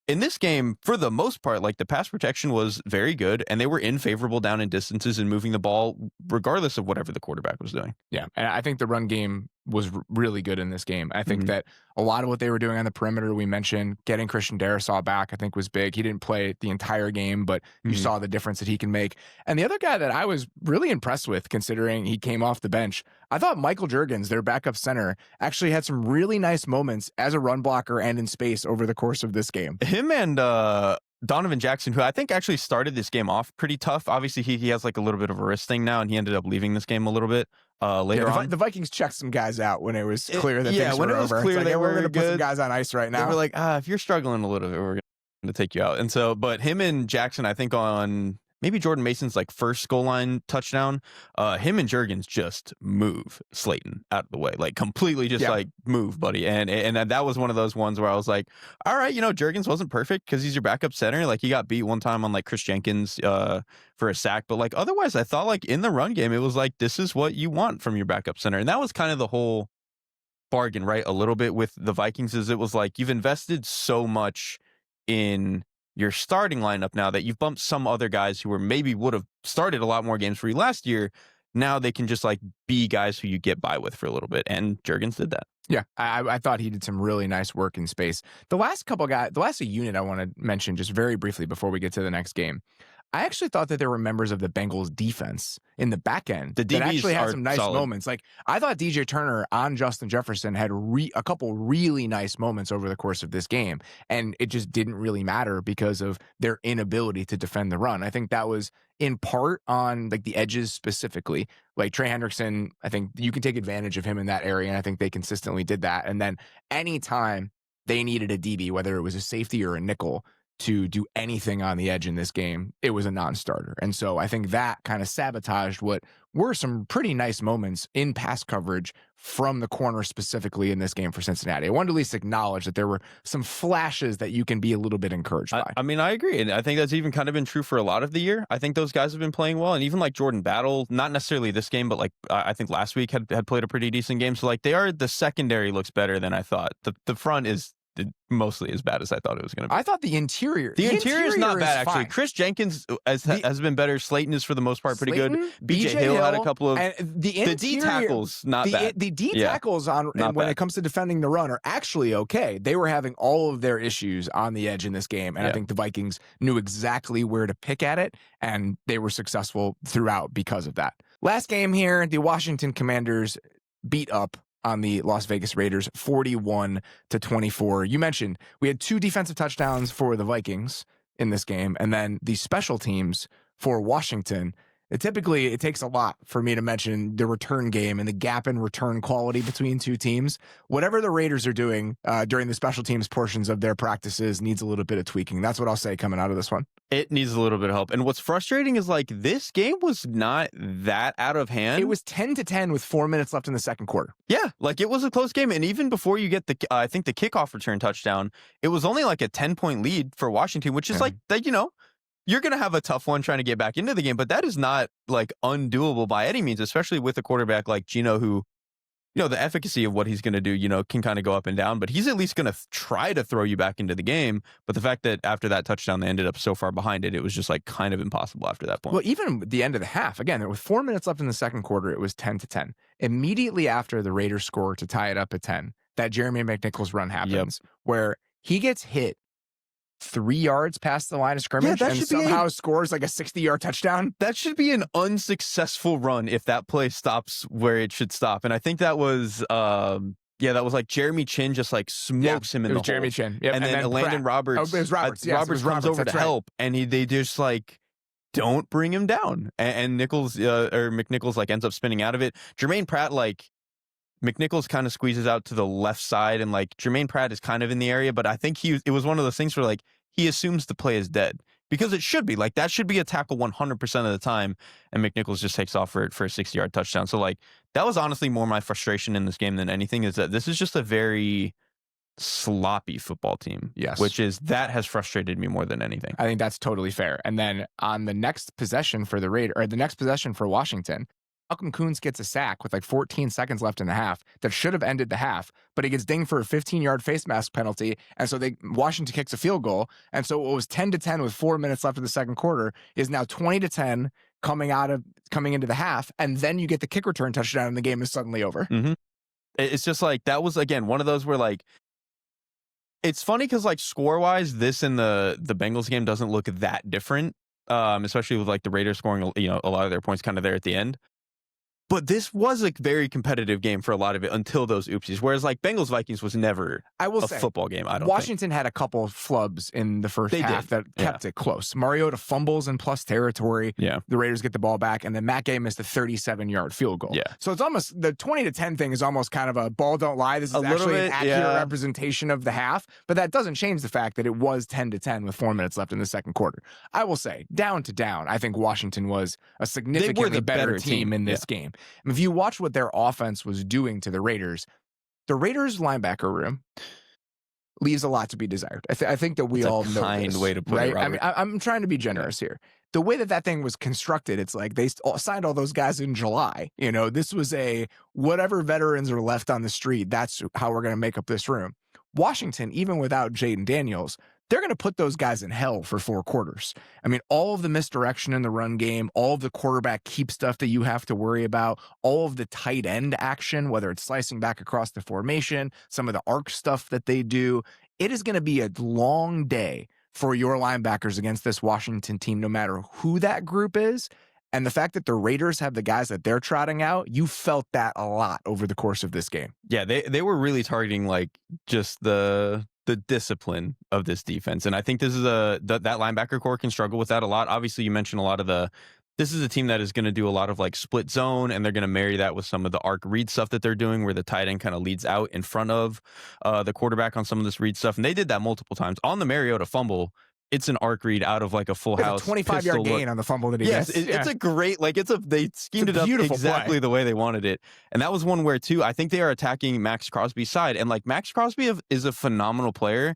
B: In this game, for the most part, like the pass protection was very good, and they were in favorable down and distances and moving the ball regardless of whatever the quarterback was doing.
A: Yeah, and I think the run game was really good in this game. I think that a lot of what they were doing on the perimeter, we mentioned getting Christian Darrisaw back, I think was big. He didn't play the entire game, but you saw the difference that he can make. And the other guy that I was really impressed with, considering he came off the bench, I thought Michael Juergens, their backup center, actually had some really nice moments as a run blocker and in space over the course of this game.
B: Him and Donovan Jackson, who I think actually started this game off pretty tough. Obviously, he has like a little bit of a wrist thing now, and he ended up leaving this game a little bit later on.
A: The Vikings checked some guys out when it was clear that things
B: when
A: were
B: it was
A: over.
B: clear
A: like,
B: they
A: we're
B: were
A: going to put some guys on ice right now.
B: They were like, if you're struggling a little bit, we're going to take you out. And so, but him and Jackson, I think on maybe Jordan Mason's like first goal line touchdown, him and Juergens just move Slayton out of the way, like completely just like move, buddy. And that was one of those ones where I was like, all right, Juergens wasn't perfect because he's your backup center. Like he got beat one time on like Chris Jenkins for a sack, but like otherwise I thought like in the run game, it was like, this is what you want from your backup center. And that was kind of the whole bargain, right? A little bit with the Vikings is it was like, you've invested so much in your starting lineup now that you've bumped some other guys who were maybe would have started a lot more games for you last year. Now they can just like be guys who you get by with for a little bit. And Jurgens did that.
A: Yeah, I thought he did some really nice work in space. The last unit I want to mention just very briefly before we get to the next game. I actually thought that there were members of the Bengals defense in the back end
B: that
A: actually had some nice
B: solid
A: moments. Like I thought DJ Turner on Justin Jefferson had a couple really nice moments over the course of this game, and it just didn't really matter because of their inability to defend the run. I think that was in part on like the edges specifically. Like Trey Hendrickson, I think you can take advantage of him in that area, and I think they consistently did that. And then anytime they needed a DB, whether it was a safety or a nickel, to do anything on the edge in this game, it was a non-starter. And so I think that kind of sabotaged what were some pretty nice moments in pass coverage from the corner specifically in this game for Cincinnati. I wanted to at least acknowledge that there were some flashes that you can be a little bit encouraged by.
B: I mean, I agree. And I think that's even kind of been true for a lot of the year. I think those guys have been playing well. And even like Jordan Battle, not necessarily this game, but like I think last week had played a pretty decent game. So like the secondary looks better than I thought. The front is mostly as bad as I thought it was going to be.
A: I thought the interior
B: is not bad, actually.
A: Fine.
B: Chris Jenkins has been better. Slayton is, for the most part, pretty good. BJ Hill had a couple of... the D tackles, not bad.
A: The D tackles when it comes to defending the run are actually okay. They were having all of their issues on the edge in this game, and I think the Vikings knew exactly where to pick at it, and they were successful throughout because of that. Last game here, the Washington Commanders beat up on the Las Vegas Raiders 41-24. You mentioned we had 2 defensive touchdowns for the Vikings in this game, and then the special teams for Washington. It takes a lot for me to mention the return game and the gap in return quality between two teams. Whatever the Raiders are doing during the special teams portions of their practices needs a little bit of tweaking. That's what I'll say coming out of this one.
B: It needs a little bit of help. And what's frustrating is like this game was not that out of hand.
A: It was 10-10 with 4 minutes left in the second quarter.
B: Yeah, like it was a close game. And even before you get I think the kickoff return touchdown, it was only like a 10-point lead for Washington, which is like that, you're going to have a tough one trying to get back into the game, but that is not like undoable by any means, especially with a quarterback like Geno who, the efficacy of what he's going to do, can kind of go up and down, but he's at least going to try to throw you back into the game. But the fact that after that touchdown, they ended up so far behind it was just like kind of impossible after that point.
A: Well, even the end of the half, again, with 4 minutes left in the second quarter, it was 10-10. Immediately after the Raiders score to tie it up at 10, that Jeremy McNichols run happens where he gets hit 3 yards past the line of scrimmage and somehow scores like a 60-yard touchdown.
B: That should be an unsuccessful run if that play stops where it should stop. And I think that was that was like Jeremy Chin just like smokes him in the hole.
A: Jeremy Chin. Yep.
B: And then Landon Roberts.
A: Oh, it was Roberts.
B: Roberts comes over to help, and they just like don't bring him down. And McNichols like ends up spinning out of it. Jermaine Pratt McNichols kind of squeezes out to the left side, and like Jermaine Pratt is kind of in the area, but I think it was one of those things where like he assumes the play is dead because it should be like that should be a tackle 100% of the time, and McNichols just takes off for a 60-yard touchdown. So like that was honestly more my frustration in this game than anything, is that this is just a very sloppy football team.
A: Yes,
B: that has frustrated me more than anything.
A: I think that's totally fair. And then on the next possession for the next possession for Washington, Malcolm Koonce gets a sack with like 14 seconds left in the half that should have ended the half, but he gets dinged for a 15-yard face mask penalty, and so Washington kicks a field goal, and so what was 10-10 with 4 minutes left in the second quarter is now 20-10 coming into the half, and then you get the kick return touchdown, and the game is suddenly over.
B: Mm-hmm. It's just like that was again one of those where like it's funny because like score-wise, this and the Bengals game doesn't look that different, especially with like the Raiders scoring a lot of their points kind of there at the end. But this was a very competitive game for a lot of it until those oopsies. Whereas like Bengals-Vikings was never a football game, I don't
A: Washington had a couple of flubs in the first half that kept it close. Mariota fumbles in plus territory.
B: Yeah.
A: The Raiders get the ball back, and then Matt Gay missed a 37-yard field goal.
B: Yeah.
A: So it's almost, the 20-10 thing is almost kind of a ball don't lie. This is actually an accurate representation of the half, but that doesn't change the fact that it was 10-10 with 4 minutes left in the second quarter. I will say, down to down, I think Washington was a significantly better team in this game. If you watch what their offense was doing to the Raiders linebacker room leaves a lot to be desired. I think that we all know
B: kind
A: this,
B: way to put it, Robert.
A: I mean, I'm trying to be generous here. The way that thing was constructed, it's like they signed all those guys in July. This was whatever veterans are left on the street, that's how we're going to make up this room. Washington, even without Jaden Daniels, they're going to put those guys in hell for 4 quarters. I mean, all of the misdirection in the run game, all of the quarterback keep stuff that you have to worry about, all of the tight end action, whether it's slicing back across the formation, some of the arc stuff that they do, it is going to be a long day for your linebackers against this Washington team, no matter who that group is. And the fact that the Raiders have the guys that they're trotting out, you felt that a lot over the course of this game.
B: Yeah, they were really targeting like just the discipline of this defense. And I think this is that linebacker core can struggle with that a lot. Obviously, you mentioned a lot of this is a team that is going to do a lot of like split zone, and they're going to marry that with some of the arc read stuff that they're doing where the tight end kind of leads out in front of the quarterback on some of this read stuff. And they did that multiple times. On the Mariota fumble, it's an arc read out of like a full house
A: 25-yard gain on the fumble that he gets.
B: It's a great, like they schemed it up exactly
A: play.
B: The way they wanted it. And that was one where too, I think they are attacking Max Crosby's side. And like Max Crosby is a phenomenal player.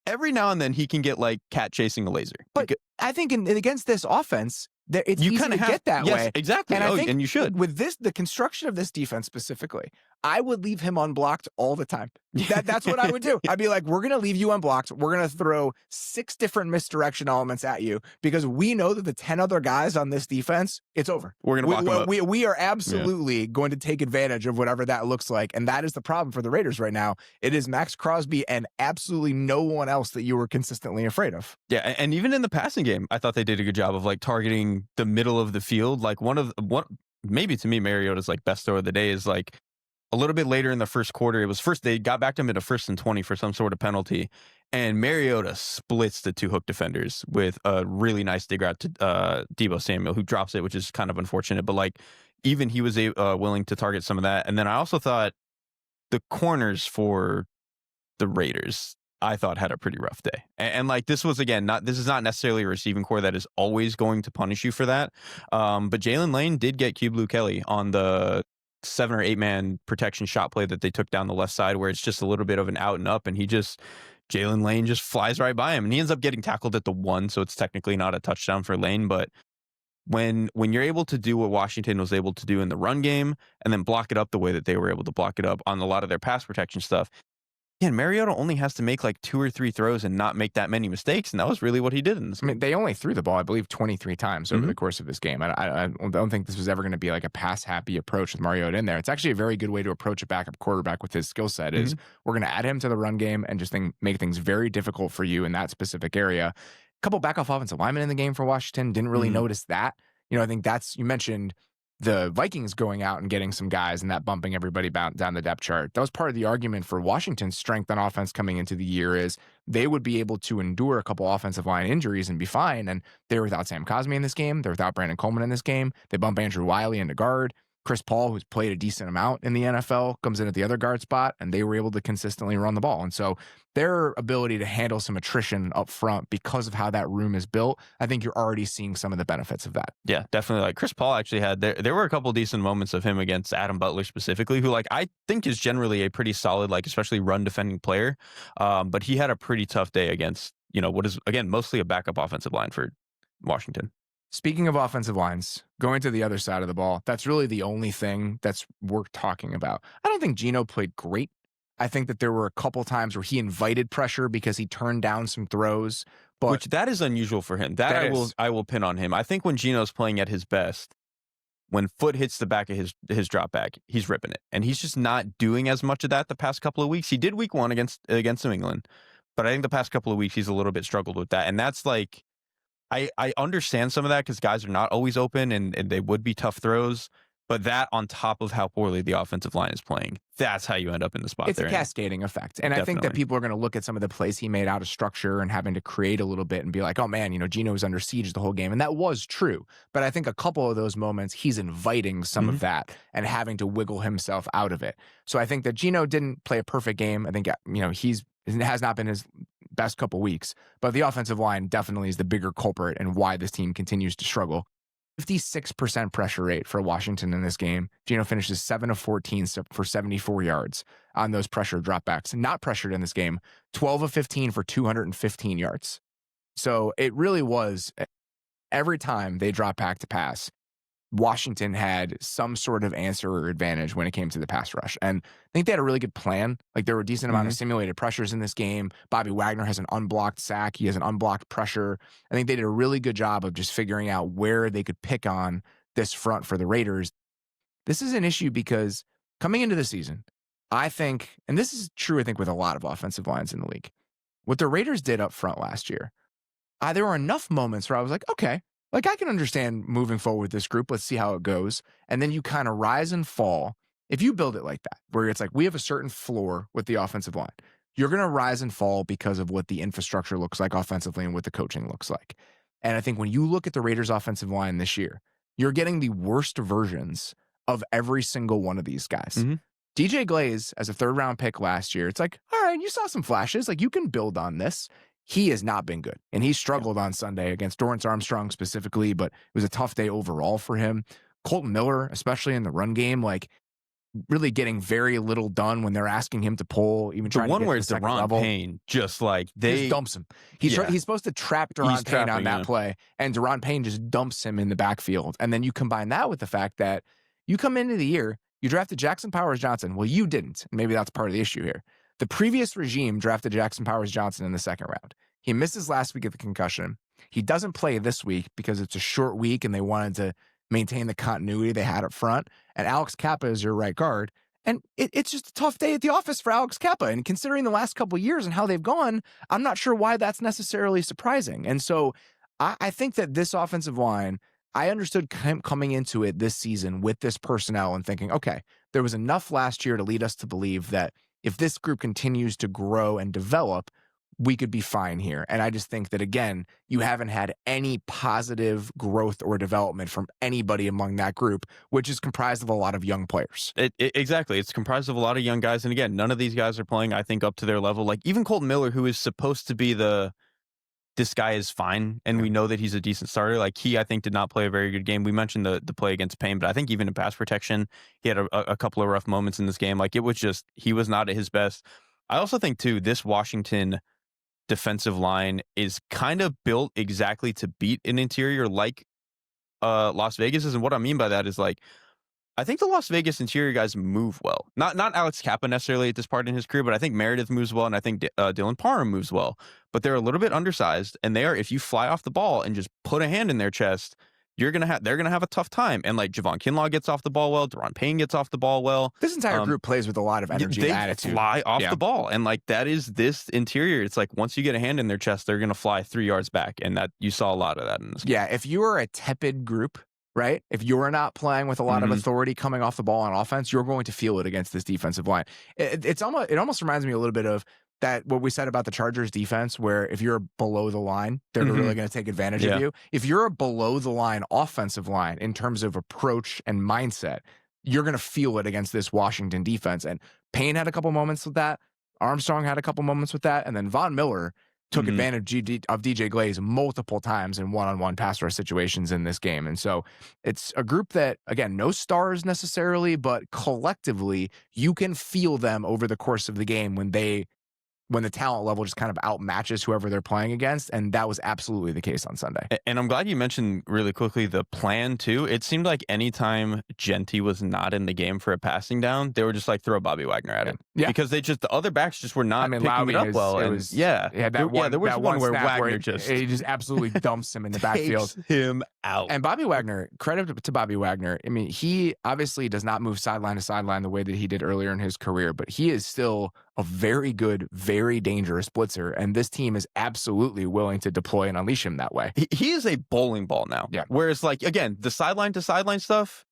B: Every now and then he can get like cat chasing a laser.
A: But I think against this offense, it's easy to get that way.
B: Exactly.
A: And I think
B: and you should.
A: With the construction of this defense specifically, I would leave him unblocked all the time. That's what I would do. I'd be like, we're going to leave you unblocked. We're going to throw 6 different misdirection elements at you because we know that the 10 other guys on this defense, it's over.
B: We're going to block them up.
A: We are absolutely going to take advantage of whatever that looks like. And that is the problem for the Raiders right now. It is Max Crosby and absolutely no one else that you were consistently afraid of.
B: Yeah. And even in the passing game, I thought they did a good job of like targeting the middle of the field. Like maybe to me, Mariota's like best throw of the day is like, a little bit later in the first quarter, they got back to him at a 1st and 20 for some sort of penalty, and Mariota splits the 2 hook defenders with a really nice dig out to Deebo Samuel, who drops it, which is kind of unfortunate. But like, even he was willing to target some of that. And then I also thought the corners for the Raiders, I thought had a pretty rough day. And like, this was again this is not necessarily a receiving core that is always going to punish you for that. But Jalen Lane did get Q Blue Kelly on the 7 or 8 man protection shot play that they took down the left side, where it's just a little bit of an out and up, and Jalen Lane just flies right by him, and he ends up getting tackled at the 1, so it's technically not a touchdown for Lane. But when you're able to do what Washington was able to do in the run game and then block it up the way that they were able to block it up on a lot of their pass protection stuff, again, Mariota only has to make like 2 or 3 throws and not make that many mistakes, and that was really what he did in this game.
A: I mean, they only threw the ball, I believe, 23 times over the course of this game. I don't think this was ever going to be like a pass-happy approach with Mariota in there. It's actually a very good way to approach a backup quarterback with his skill set is we're going to add him to the run game and just make things very difficult for you in that specific area. A couple backup offensive linemen in the game for Washington, didn't really notice that. You know, I think you mentioned the Vikings going out and getting some guys and that bumping everybody down the depth chart. That was part of the argument for Washington's strength on offense coming into the year is they would be able to endure a couple offensive line injuries and be fine. And they're without Sam Cosmi in this game. They're without Brandon Coleman in this game. They bump Andrew Wiley into guard. Chris Paul, who's played a decent amount in the NFL, comes in at the other guard spot, and they were able to consistently run the ball. And so their ability to handle some attrition up front because of how that room is built, I think you're already seeing some of the benefits of that.
B: Yeah, definitely. Like Chris Paul actually had, there were a couple decent moments of him against Adam Butler specifically, who like I think is generally a pretty solid, like especially run defending player. But he had a pretty tough day against, what is, again, mostly a backup offensive line for Washington.
A: Speaking of offensive lines, going to the other side of the ball, that's really the only thing that's worth talking about. I don't think Geno played great. I think that there were a couple times where he invited pressure because he turned down some throws. But
B: that is unusual for him. I will pin on him. I think when Geno's playing at his best, when foot hits the back of his drop back, he's ripping it. And he's just not doing as much of that the past couple of weeks. He did week 1 against New England, but I think the past couple of weeks he's a little bit struggled with that. And that's like, I understand some of that because guys are not always open and they would be tough throws. But that on top of how poorly the offensive line is playing, that's how you end up in the spot
A: it's a cascading effect. And I think that people are going to look at some of the plays he made out of structure and having to create a little bit and be like, oh man, Geno was under siege the whole game. And that was true. But I think a couple of those moments, he's inviting some of that and having to wiggle himself out of it. So I think that Geno didn't play a perfect game. I think, it has not been his best couple weeks, but the offensive line definitely is the bigger culprit and why this team continues to struggle. 56% pressure rate for Washington in this game. Geno finishes 7 of 14 for 74 yards on those pressure dropbacks. Not pressured in this game, 12 of 15 for 215 yards. So it really was every time they drop back to pass, Washington had some sort of answer or advantage when it came to the pass rush. And I think they had a really good plan. Like, there were a decent amount of simulated pressures in this game. Bobby Wagner has an unblocked sack. He has an unblocked pressure. I think they did a really good job of just figuring out where they could pick on this front for the Raiders. This is an issue because coming into the season, I think, and this is true, I think, with a lot of offensive lines in the league, what the Raiders did up front last year, there were enough moments where I was like, okay, like, I can understand moving forward with this group. Let's see how it goes. And then you kind of rise and fall. If you build it like that, where it's like, we have a certain floor with the offensive line, you're going to rise and fall because of what the infrastructure looks like offensively and what the coaching looks like. And I think when you look at the Raiders offensive line this year, you're getting the worst versions of every single one of these guys. DJ Glaze, as a third-round pick last year, it's like, all right, you saw some flashes. Like, you can build on this. He has not been good, and he struggled on Sunday against Dorrance Armstrong specifically, but it was a tough day overall for him. Colton Miller, especially in the run game, like, really getting very little done when they're asking him to pull, even trying to get to the second level.
B: Payne just like
A: just dumps him. He's supposed to trap Daron Payne on that play, and Daron Payne just dumps him in the backfield. And then you combine that with the fact that you come into the year, you drafted Jackson Powers Johnson. Well, you didn't. Maybe that's part of the issue here. The previous regime drafted Jackson Powers Johnson in the second round. He misses last week of the concussion. He doesn't play this week because it's a short week and they wanted to maintain the continuity they had up front. And Alex Kappa is your right guard. And it's just a tough day at the office for Alex Kappa. And considering the last couple of years and how they've gone, I'm not sure why that's necessarily surprising. And so I think that this offensive line, I understood coming into it this season with this personnel and thinking, okay, there was enough last year to lead us to believe that if this group continues to grow and develop, we could be fine here. And I just think that, again, you haven't had any positive growth or development from anybody among that group, which is comprised of a lot of young players.
B: Exactly. It's comprised of a lot of young guys. And again, none of these guys are playing, I think, up to their level. Like, even Colton Miller, who is supposed to be this guy is fine, and we know that he's a decent starter. Like, he, I think, did not play a very good game. We mentioned the play against Payne, but I think even in pass protection, he had a couple of rough moments in this game. Like, it was just, he was not at his best. I also think, too, this Washington defensive line is kind of built exactly to beat an interior like Las Vegas is. And what I mean by that is, like, I think the Las Vegas interior guys move well. Not Alex Kappa necessarily at this part in his career, but I think Meredith moves well, and I think Dylan Parham moves well. But they're a little bit undersized, and if you fly off the ball and just put a hand in their chest, they're gonna have a tough time. And like, Javon Kinlaw gets off the ball well, Daron Payne gets off the ball well.
A: This entire group plays with a lot of energy and attitude.
B: They fly off the ball, and like, that is this interior. It's like, once you get a hand in their chest, they're gonna fly 3 yards back, and that you saw a lot of that in this game.
A: Yeah, if you are a tepid group, right? If you're not playing with a lot of authority coming off the ball on offense, you're going to feel it against this defensive line. It almost reminds me a little bit of that, what we said about the Chargers defense, where if you're below the line, they're really going to take advantage of you. If you're a below the line offensive line in terms of approach and mindset, you're going to feel it against this Washington defense. And Payne had a couple moments with that. Armstrong had a couple moments with that. And then Von Miller took advantage of DJ Glaze multiple times in one-on-one pass rush situations in this game. And so it's a group that, again, no stars necessarily, but collectively you can feel them over the course of the game when the talent level just kind of outmatches whoever they're playing against. And that was absolutely the case on Sunday.
B: And I'm glad you mentioned really quickly the plan too. It seemed like anytime Genty was not in the game for a passing down, they were just like, throw Bobby Wagner at him. Yeah. Because the other backs just were not picking it up well.
A: There was one where Wagner he just absolutely dumps him in the backfield.
B: Takes him out.
A: And Bobby Wagner, credit to Bobby Wagner. I mean, he obviously does not move sideline to sideline the way that he did earlier in his career, but he is still a very good, very dangerous blitzer, and this team is absolutely willing to deploy and unleash him that way.
B: He is a bowling ball now. Yeah. Whereas, like, again, the sideline to sideline stuff,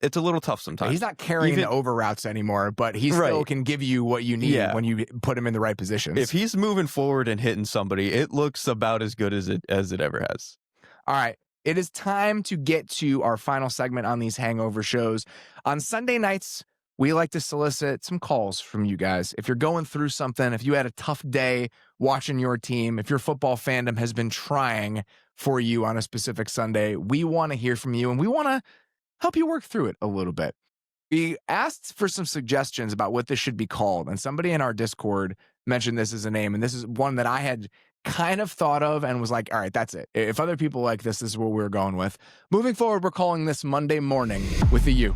B: it's a little tough sometimes.
A: He's not carrying the over routes anymore, but he still can give you what you need when you put him in the right positions.
B: If he's moving forward and hitting somebody, it looks about as good as it ever has.
A: All right. It is time to get to our final segment on these hangover shows. On Sunday nights, we like to solicit some calls from you guys. If you're going through something, if you had a tough day watching your team, if your football fandom has been trying for you on a specific Sunday, we want to hear from you, and we want to help you work through it a little bit. We asked for some suggestions about what this should be called, and somebody in our Discord mentioned this as a name, and this is one that I had kind of thought of and was like, all right, that's it. If other people like this is what we're going with. Moving forward, we're calling this Monday Mourning with a U.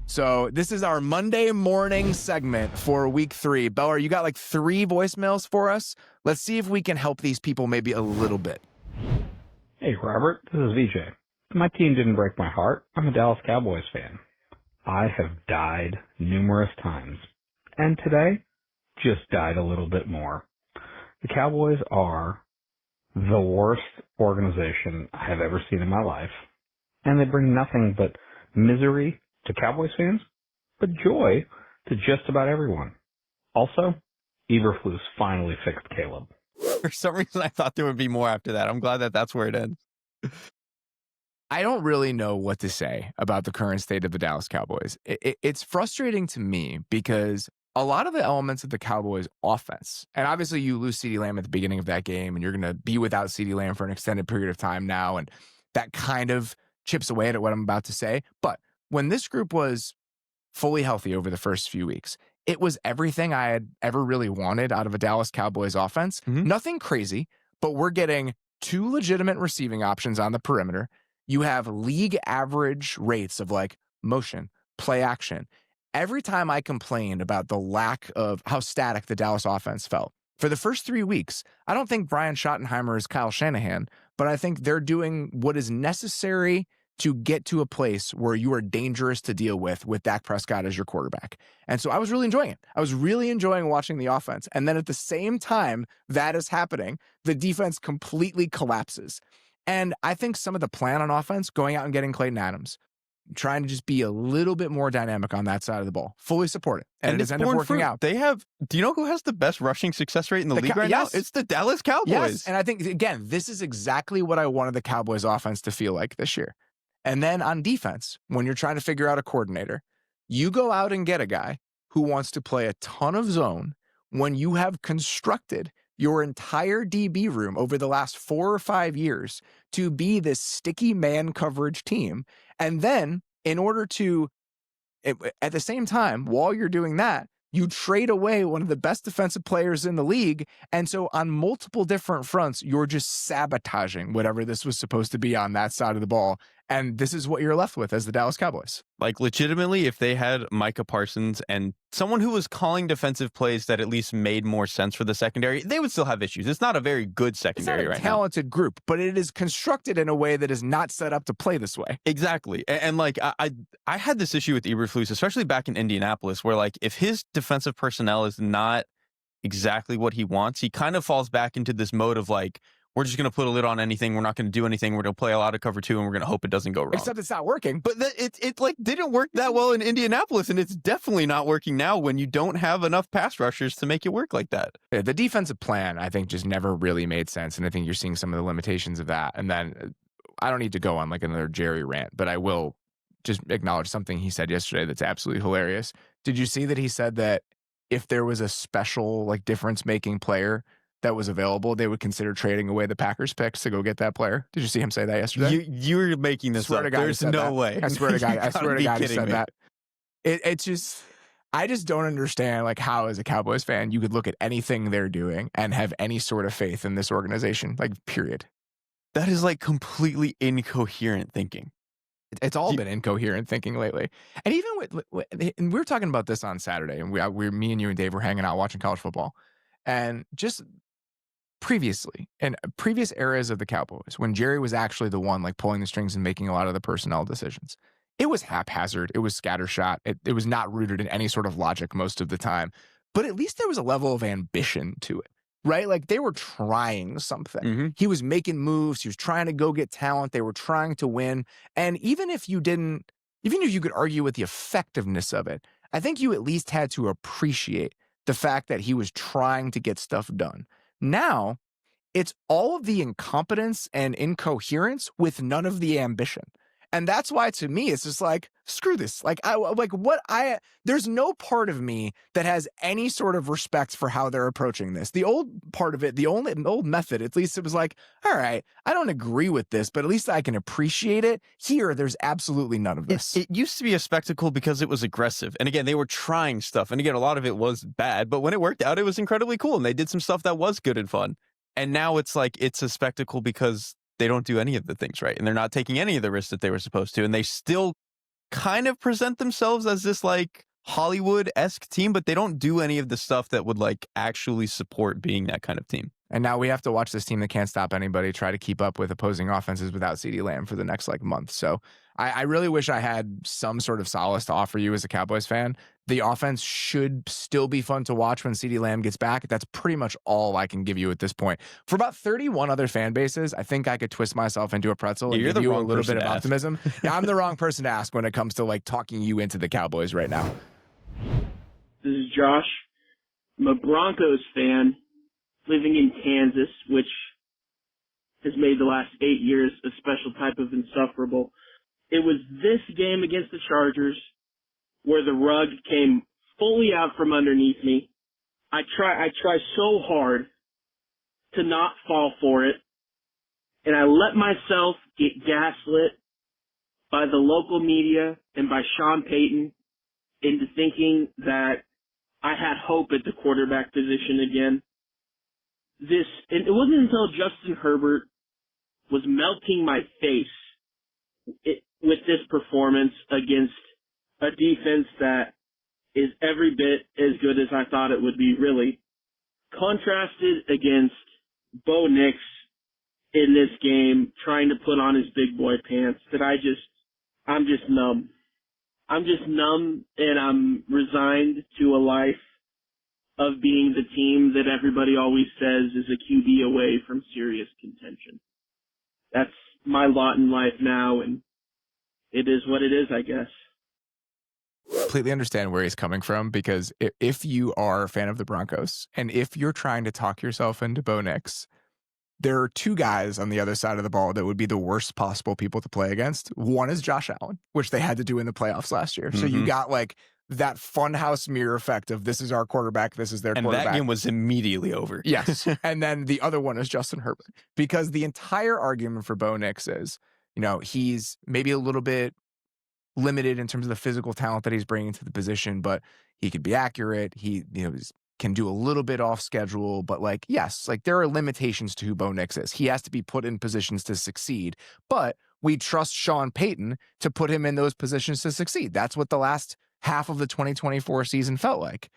A: So this is our Monday morning segment for week 3. Beller, you got like 3 voicemails for us. Let's see if we can help these people maybe a little bit.
C: Hey, Robert, this is VJ. My team didn't break my heart. I'm a Dallas Cowboys fan. I have died numerous times. And today, just died a little bit more. The Cowboys are the worst organization I have ever seen in my life. And they bring nothing but misery to Cowboys fans, but joy to just about everyone. Also, Eberflus finally fixed Caleb.
B: For some reason, I thought there would be more after that. I'm glad that that's where it ends.
A: I don't really know what to say about the current state of the Dallas Cowboys. It's frustrating to me because a lot of the elements of the Cowboys offense, and obviously you lose CeeDee Lamb at the beginning of that game, and you're going to be without CeeDee Lamb for an extended period of time now, and that kind of chips away at what I'm about to say. But when this group was fully healthy over the first few weeks, it was everything I had ever really wanted out of a Dallas Cowboys offense. Nothing crazy, but we're getting 2 legitimate receiving options on the perimeter. You have league average rates of like motion, play action. Every time I complained about the lack of how static the Dallas offense felt, for the first 3 weeks, I don't think Brian Schottenheimer is Kyle Shanahan, but I think they're doing what is necessary to get to a place where you are dangerous to deal with Dak Prescott as your quarterback. And so I was really enjoying it. I was really enjoying watching the offense. And then at the same time that is happening, the defense completely collapses. And I think some of the plan on offense, going out and getting Clayton Adams, trying to just be a little bit more dynamic on that side of the ball, fully support it. And it has ended up working out.
B: They have, do you know who has the best rushing success rate in the league right now? It's the Dallas Cowboys.
A: Yes. And I think, again, this is exactly what I wanted the Cowboys offense to feel like this year. And then on defense, when you're trying to figure out a coordinator, you go out and get a guy who wants to play a ton of zone when you have constructed your entire DB room over the last 4 or 5 years to be this sticky man coverage team. And then in order to, at the same time, while you're doing that, you trade away one of the best defensive players in the league. And so on multiple different fronts, you're just sabotaging whatever this was supposed to be on that side of the ball. And this is what you're left with as the Dallas Cowboys.
B: Like, legitimately, if they had Micah Parsons and someone who was calling defensive plays that at least made more sense for the secondary, they would still have issues. It's not a very good secondary right now.
A: It's not a talented group, but it is constructed in a way that is not set up to play this way.
B: Exactly. And like, I had this issue with Eberflus, especially back in Indianapolis, where like, if his defensive personnel is not exactly what he wants, he kind of falls back into this mode of like, we're just going to put a lid on anything. We're not going to do anything. We're going to play a lot of cover 2, and we're going to hope it doesn't go wrong.
A: Except it's not working.
B: But it like didn't work that well in Indianapolis, and it's definitely not working now when you don't have enough pass rushers to make it work like that.
A: Yeah, the defensive plan, I think, just never really made sense, and I think you're seeing some of the limitations of that. And then I don't need to go on like another Jerry rant, but I will just acknowledge something he said yesterday that's absolutely hilarious. Did you see that he said that if there was a special like difference-making player that was available, they would consider trading away the Packers picks to go get that player? Did you see him say that yesterday?
B: You were making this up. There's no way.
A: I swear to God, I swear to God he said
B: me.
A: that. It's just, I just don't understand like how as a Cowboys fan you could look at anything they're doing and have any sort of faith in this organization, like period.
B: That is like completely incoherent thinking.
A: It's all been incoherent thinking lately. And even and we were talking about this on Saturday, and me and you and Dave were hanging out watching college football. And just previously, in previous eras of the Cowboys, when Jerry was actually the one like pulling the strings and making a lot of the personnel decisions, it was haphazard. It was scattershot. It was not rooted in any sort of logic most of the time. But at least there was a level of ambition to it, right? Like they were trying something.
B: Mm-hmm.
A: He was making moves. He was trying to go get talent. They were trying to win. And even if you could argue with the effectiveness of it, I think you at least had to appreciate the fact that he was trying to get stuff done. Now, it's all of the incompetence and incoherence with none of the ambition. And that's why, to me, it's just like, screw this. There's no part of me that has any sort of respect for how they're approaching this. The old part of it, the old method, at least it was like, all right, I don't agree with this, but at least I can appreciate it. Here, there's absolutely none of this.
B: It used to be a spectacle because it was aggressive. And again, they were trying stuff. And again, a lot of it was bad, but when it worked out, it was incredibly cool. And they did some stuff that was good and fun. And now it's like it's a spectacle because they don't do any of the things right, and they're not taking any of the risks that they were supposed to, and they still kind of present themselves as this like Hollywood-esque team, but they don't do any of the stuff that would like actually support being that kind of team.
A: And now we have to watch this team that can't stop anybody try to keep up with opposing offenses without CeeDee Lamb for the next like month. So I really wish I had some sort of solace to offer you as a Cowboys fan. The offense should still be fun to watch when CeeDee Lamb gets back. That's pretty much all I can give you at this point. For about 31 other fan bases, I think I could twist myself into a pretzel and give you a little bit of optimism. Yeah, I'm the wrong person to ask when it comes to like talking you into the Cowboys right now.
D: This is Josh. I'm a Broncos fan living in Kansas, which has made the last 8 years a special type of insufferable. It was this game against the Chargers where the rug came fully out from underneath me. I try so hard to not fall for it, and I let myself get gaslit by the local media and by Sean Payton into thinking that I had hope at the quarterback position again. And it wasn't until Justin Herbert was melting my face with this performance against a defense that is every bit as good as I thought it would be, really, contrasted against Bo Nix in this game trying to put on his big boy pants, that I'm just numb. I'm just numb, and I'm resigned to a life of being the team that everybody always says is a QB away from serious contention. That's my lot in life now, and it is what it is, I guess.
A: Completely understand where he's coming from, because if you are a fan of the Broncos and if you're trying to talk yourself into Bo Nix, there are two guys on the other side of the ball that would be the worst possible people to play against. One is Josh Allen, which they had to do in the playoffs last year. So you got like that funhouse mirror effect of this is our quarterback, this is their quarterback.
B: And that game was immediately over.
A: Yes. And then the other one is Justin Herbert, because the entire argument for Bo Nix is, he's maybe a little bit limited in terms of the physical talent that he's bringing to the position, but he could be accurate. He, can do a little bit off schedule, but yes, there are limitations to who Bo Nix is. He has to be put in positions to succeed, but we trust Sean Payton to put him in those positions to succeed. That's what the last half of the 2024 season felt like.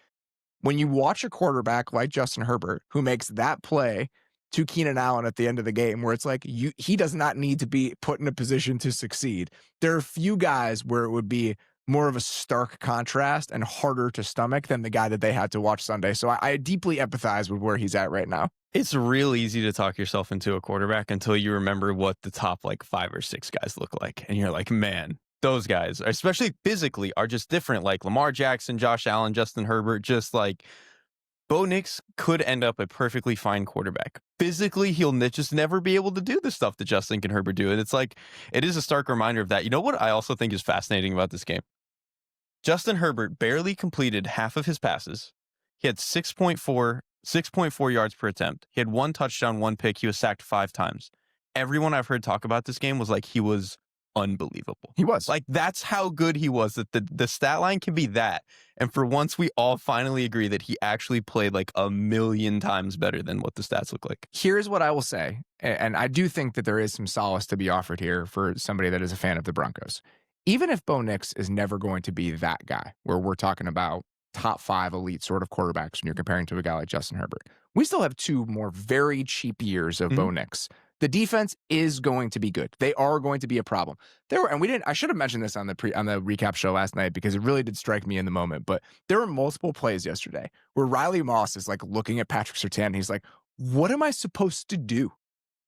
A: When you watch a quarterback like Justin Herbert, who makes that play to Keenan Allen at the end of the game, where it's like he does not need to be put in a position to succeed. There are few guys where it would be more of a stark contrast and harder to stomach than the guy that they had to watch Sunday. So I deeply empathize with where he's at right now.
B: It's real easy to talk yourself into a quarterback until you remember what the top 5 or 6 guys look like. And you're like, man, those guys, especially physically, are just different. Like Lamar Jackson, Josh Allen, Justin Herbert, just like Bo Nix could end up a perfectly fine quarterback. Physically, he'll just never be able to do the stuff that Justin and Herbert do. And it's like, it is a stark reminder of that. You know what I also think is fascinating about this game? Justin Herbert barely completed half of his passes. He had 6.4 yards per attempt. He had 1 touchdown, 1 pick. He was sacked 5 times. Everyone I've heard talk about this game was like, he was unbelievable.
A: He was.
B: That's how good he was, that the stat line can be that. And for once, we all finally agree that he actually played 1,000,000 times better than what the stats look like.
A: Here's what I will say, and I do think that there is some solace to be offered here for somebody that is a fan of the Broncos. Even if Bo Nix is never going to be that guy, where we're talking about top 5 elite sort of quarterbacks when you're comparing to a guy like Justin Herbert, we still have 2 more very cheap years of Bo Nix. The defense is going to be good. They are going to be a problem. I should have mentioned this on the recap show last night, because it really did strike me in the moment, but there were multiple plays yesterday where Riley Moss is looking at Patrick Surtain and he's like, what am I supposed to do?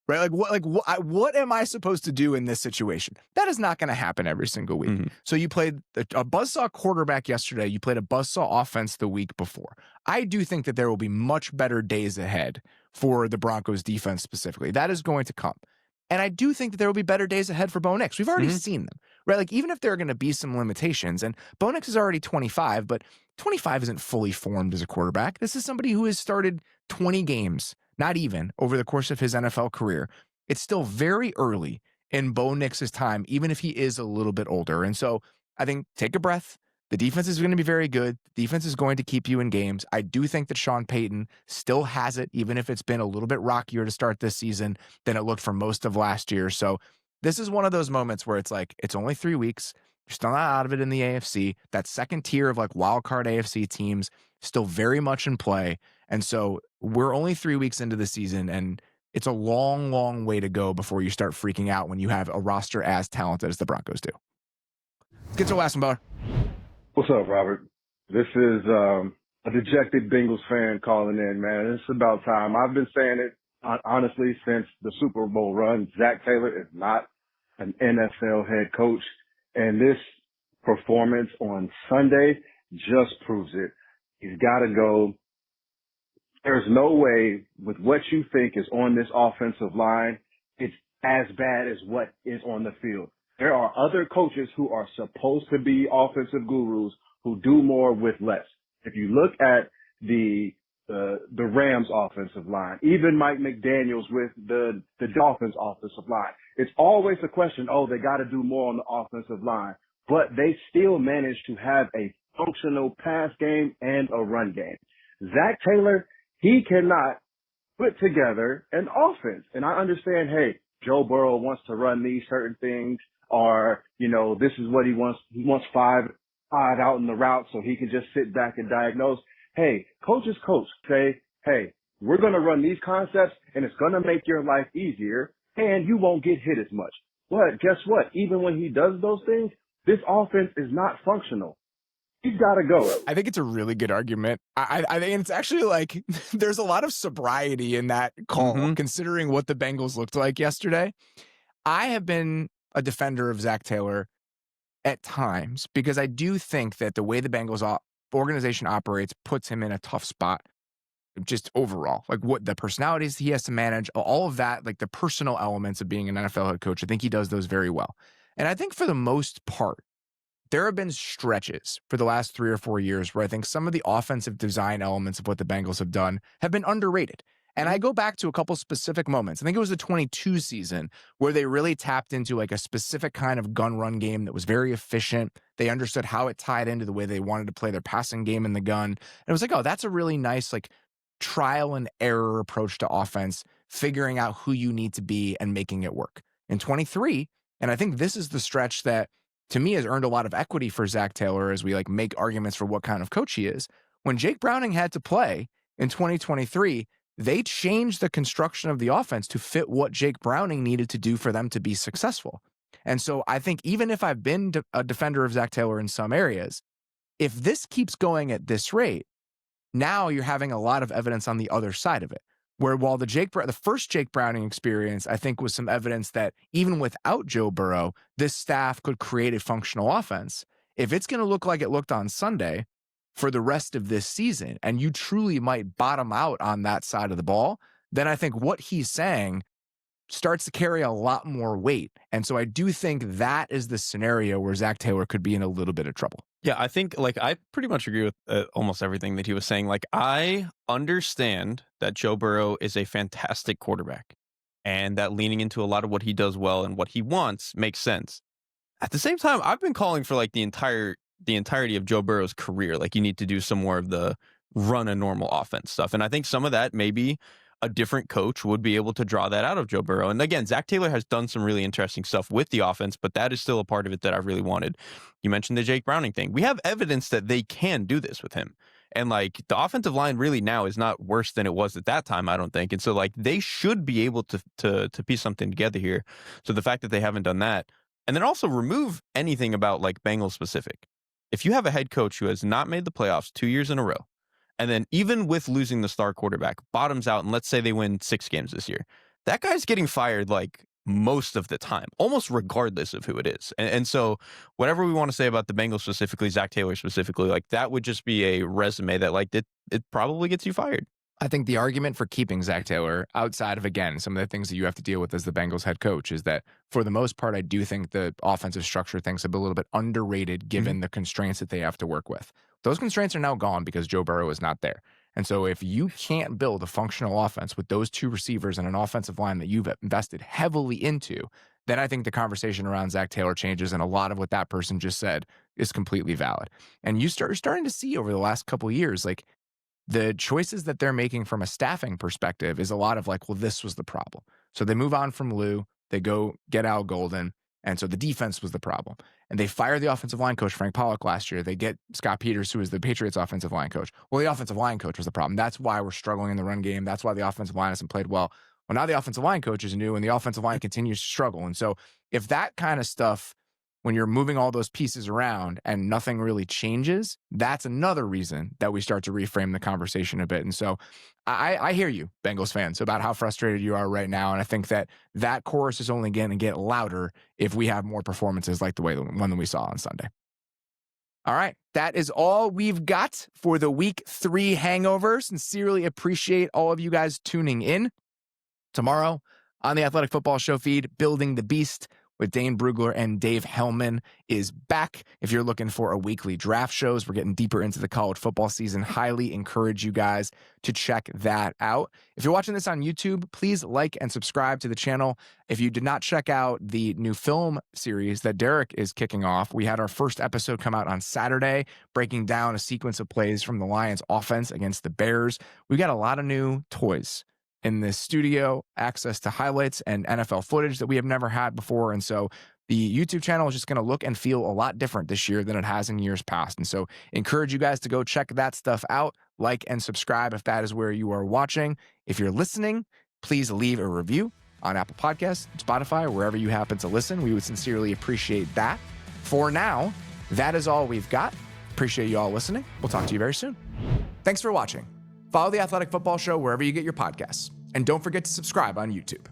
A: Right? What am I supposed to do in this situation? That is not going to happen every single week. So you played a buzzsaw quarterback yesterday. You played a buzzsaw offense the week before. I do think that there will be much better days ahead for the Broncos defense specifically. That is going to come. And I do think that there will be better days ahead for Bo Nix. We've already seen them, right? Even if there are going to be some limitations, and Bo Nix is already 25, but 25 isn't fully formed as a quarterback. This is somebody who has started 20 games, not even, over the course of his NFL career. It's still very early in Bo Nix's time, even if he is a little bit older. And so I think take a breath. The defense is going to be very good. The defense is going to keep you in games. I do think that Sean Payton still has it, even if it's been a little bit rockier to start this season than it looked for most of last year. So this is one of those moments where it's like, it's only 3 weeks. You're still not out of it in the AFC. That second tier of like wild card AFC teams still very much in play. And so we're only 3 weeks into the season, and it's a long, long way to go before you start freaking out when you have a roster as talented as the Broncos do. Let's get to the last one, Bauer.
E: What's up, Robert? This is a dejected Bengals fan calling in, man. It's about time. I've been saying it, honestly, since the Super Bowl run. Zach Taylor is not an NFL head coach, and this performance on Sunday just proves it. He's got to go. There's no way with what you think is on this offensive line, it's as bad as what is on the field. There are other coaches who are supposed to be offensive gurus who do more with less. If you look at the Rams offensive line, even Mike McDaniels with the Dolphins offensive line, it's always a question, they got to do more on the offensive line, but they still manage to have a functional pass game and a run game. Zach Taylor, he cannot put together an offense. And I understand, hey, Joe Burrow wants to run these certain things, or, this is what he wants. He wants five out in the route so he can just sit back and diagnose. Hey, coaches coach. Say, hey, we're going to run these concepts, and it's going to make your life easier, and you won't get hit as much. But guess what? Even when he does those things, this offense is not functional. He's got to go.
A: I think it's a really good argument. I think it's actually like there's a lot of sobriety in that call, considering what the Bengals looked like yesterday. I have been a defender of Zach Taylor at times because I do think that the way the Bengals organization operates puts him in a tough spot just overall. Like what the personalities he has to manage, all of that, like the personal elements of being an NFL head coach, I think he does those very well. And I think for the most part, there have been stretches for the last 3 or 4 years where I think some of the offensive design elements of what the Bengals have done have been underrated. And I go back to a couple specific moments. I think it was the 22 season where they really tapped into like a specific kind of gun run game that was very efficient. They understood how it tied into the way they wanted to play their passing game in the gun. And it was like, that's a really nice like trial and error approach to offense, figuring out who you need to be and making it work. In 23, and I think this is the stretch that to me has earned a lot of equity for Zach Taylor as we like make arguments for what kind of coach he is. When Jake Browning had to play in 2023, they changed the construction of the offense to fit what Jake Browning needed to do for them to be successful. And so I think even if I've been a defender of Zach Taylor in some areas, if this keeps going at this rate, now you're having a lot of evidence on the other side of it. Where while the first Jake Browning experience, I think, was some evidence that even without Joe Burrow, this staff could create a functional offense. If it's going to look like it looked on Sunday for the rest of this season, and you truly might bottom out on that side of the ball, then I think what he's saying starts to carry a lot more weight. And so I do think that is the scenario where Zach Taylor could be in a little bit of trouble.
B: Yeah, I think I pretty much agree with almost everything that he was saying. Like, I understand that Joe Burrow is a fantastic quarterback and that leaning into a lot of what he does well and what he wants makes sense. At the same time, I've been calling for like the entirety of Joe Burrow's career. Like, you need to do some more of the run a normal offense stuff. And I think some of that maybe a different coach would be able to draw that out of Joe Burrow. And again, Zach Taylor has done some really interesting stuff with the offense, but that is still a part of it that I really wanted. You mentioned the Jake Browning thing. We have evidence that they can do this with him. And like the offensive line really now is not worse than it was at that time, I don't think. And so like they should be able to piece something together here. So the fact that they haven't done that, and then also remove anything about like Bengals specific. If you have a head coach who has not made the playoffs 2 years in a row, and then even with losing the star quarterback, bottoms out, and let's say they win 6 games this year, that guy's getting fired like most of the time, almost regardless of who it is. And so whatever we want to say about the Bengals specifically, Zach Taylor specifically, like that would just be a resume that like it probably gets you fired.
A: I think the argument for keeping Zach Taylor outside of, again, some of the things that you have to deal with as the Bengals head coach is that for the most part, I do think the offensive structure things have been a little bit underrated given the constraints that they have to work with. Those constraints are now gone because Joe Burrow is not there. And so if you can't build a functional offense with those 2 receivers and an offensive line that you've invested heavily into, then I think the conversation around Zach Taylor changes, and a lot of what that person just said is completely valid. And you're starting to see over the last couple of years, like, the choices that they're making from a staffing perspective is a lot of like, well, this was the problem. So they move on from Lou, they go get Al Golden, and so the defense was the problem. And they fire the offensive line coach, Frank Pollock, last year. They get Scott Peters, who is the Patriots offensive line coach. Well, the offensive line coach was the problem. That's why we're struggling in the run game. That's why the offensive line hasn't played well. Well, now the offensive line coach is new, and the offensive line continues to struggle. And so if that kind of stuff, when you're moving all those pieces around and nothing really changes, that's another reason that we start to reframe the conversation a bit. And so I hear you, Bengals fans, about how frustrated you are right now. And I think that chorus is only going to get louder if we have more performances like the one that we saw on Sunday. All right, that is all we've got for the Week 3 hangover. Sincerely appreciate all of you guys tuning in. Tomorrow on the Athletic Football Show feed, Building the Beast with Dane Brugler and Dave Hellman is back. If you're looking for a weekly draft shows, we're getting deeper into the college football season. Highly encourage you guys to check that out. If you're watching this on YouTube, please like and subscribe to the channel. If you did not check out the new film series that Derek is kicking off, we had our first episode come out on Saturday, breaking down a sequence of plays from the Lions offense against the Bears. We got a lot of new toys in this studio, access to highlights and NFL footage that we have never had before. And so the YouTube channel is just going to look and feel a lot different this year than it has in years past. And so encourage you guys to go check that stuff out, like and subscribe if that is where you are watching. If you're listening, please leave a review on Apple Podcasts, Spotify, or wherever you happen to listen. We would sincerely appreciate that. For now, that is all we've got. Appreciate you all listening. We'll talk to you very soon. Thanks for watching. Follow the Athletic Football Show wherever you get your podcasts. And don't forget to subscribe on YouTube.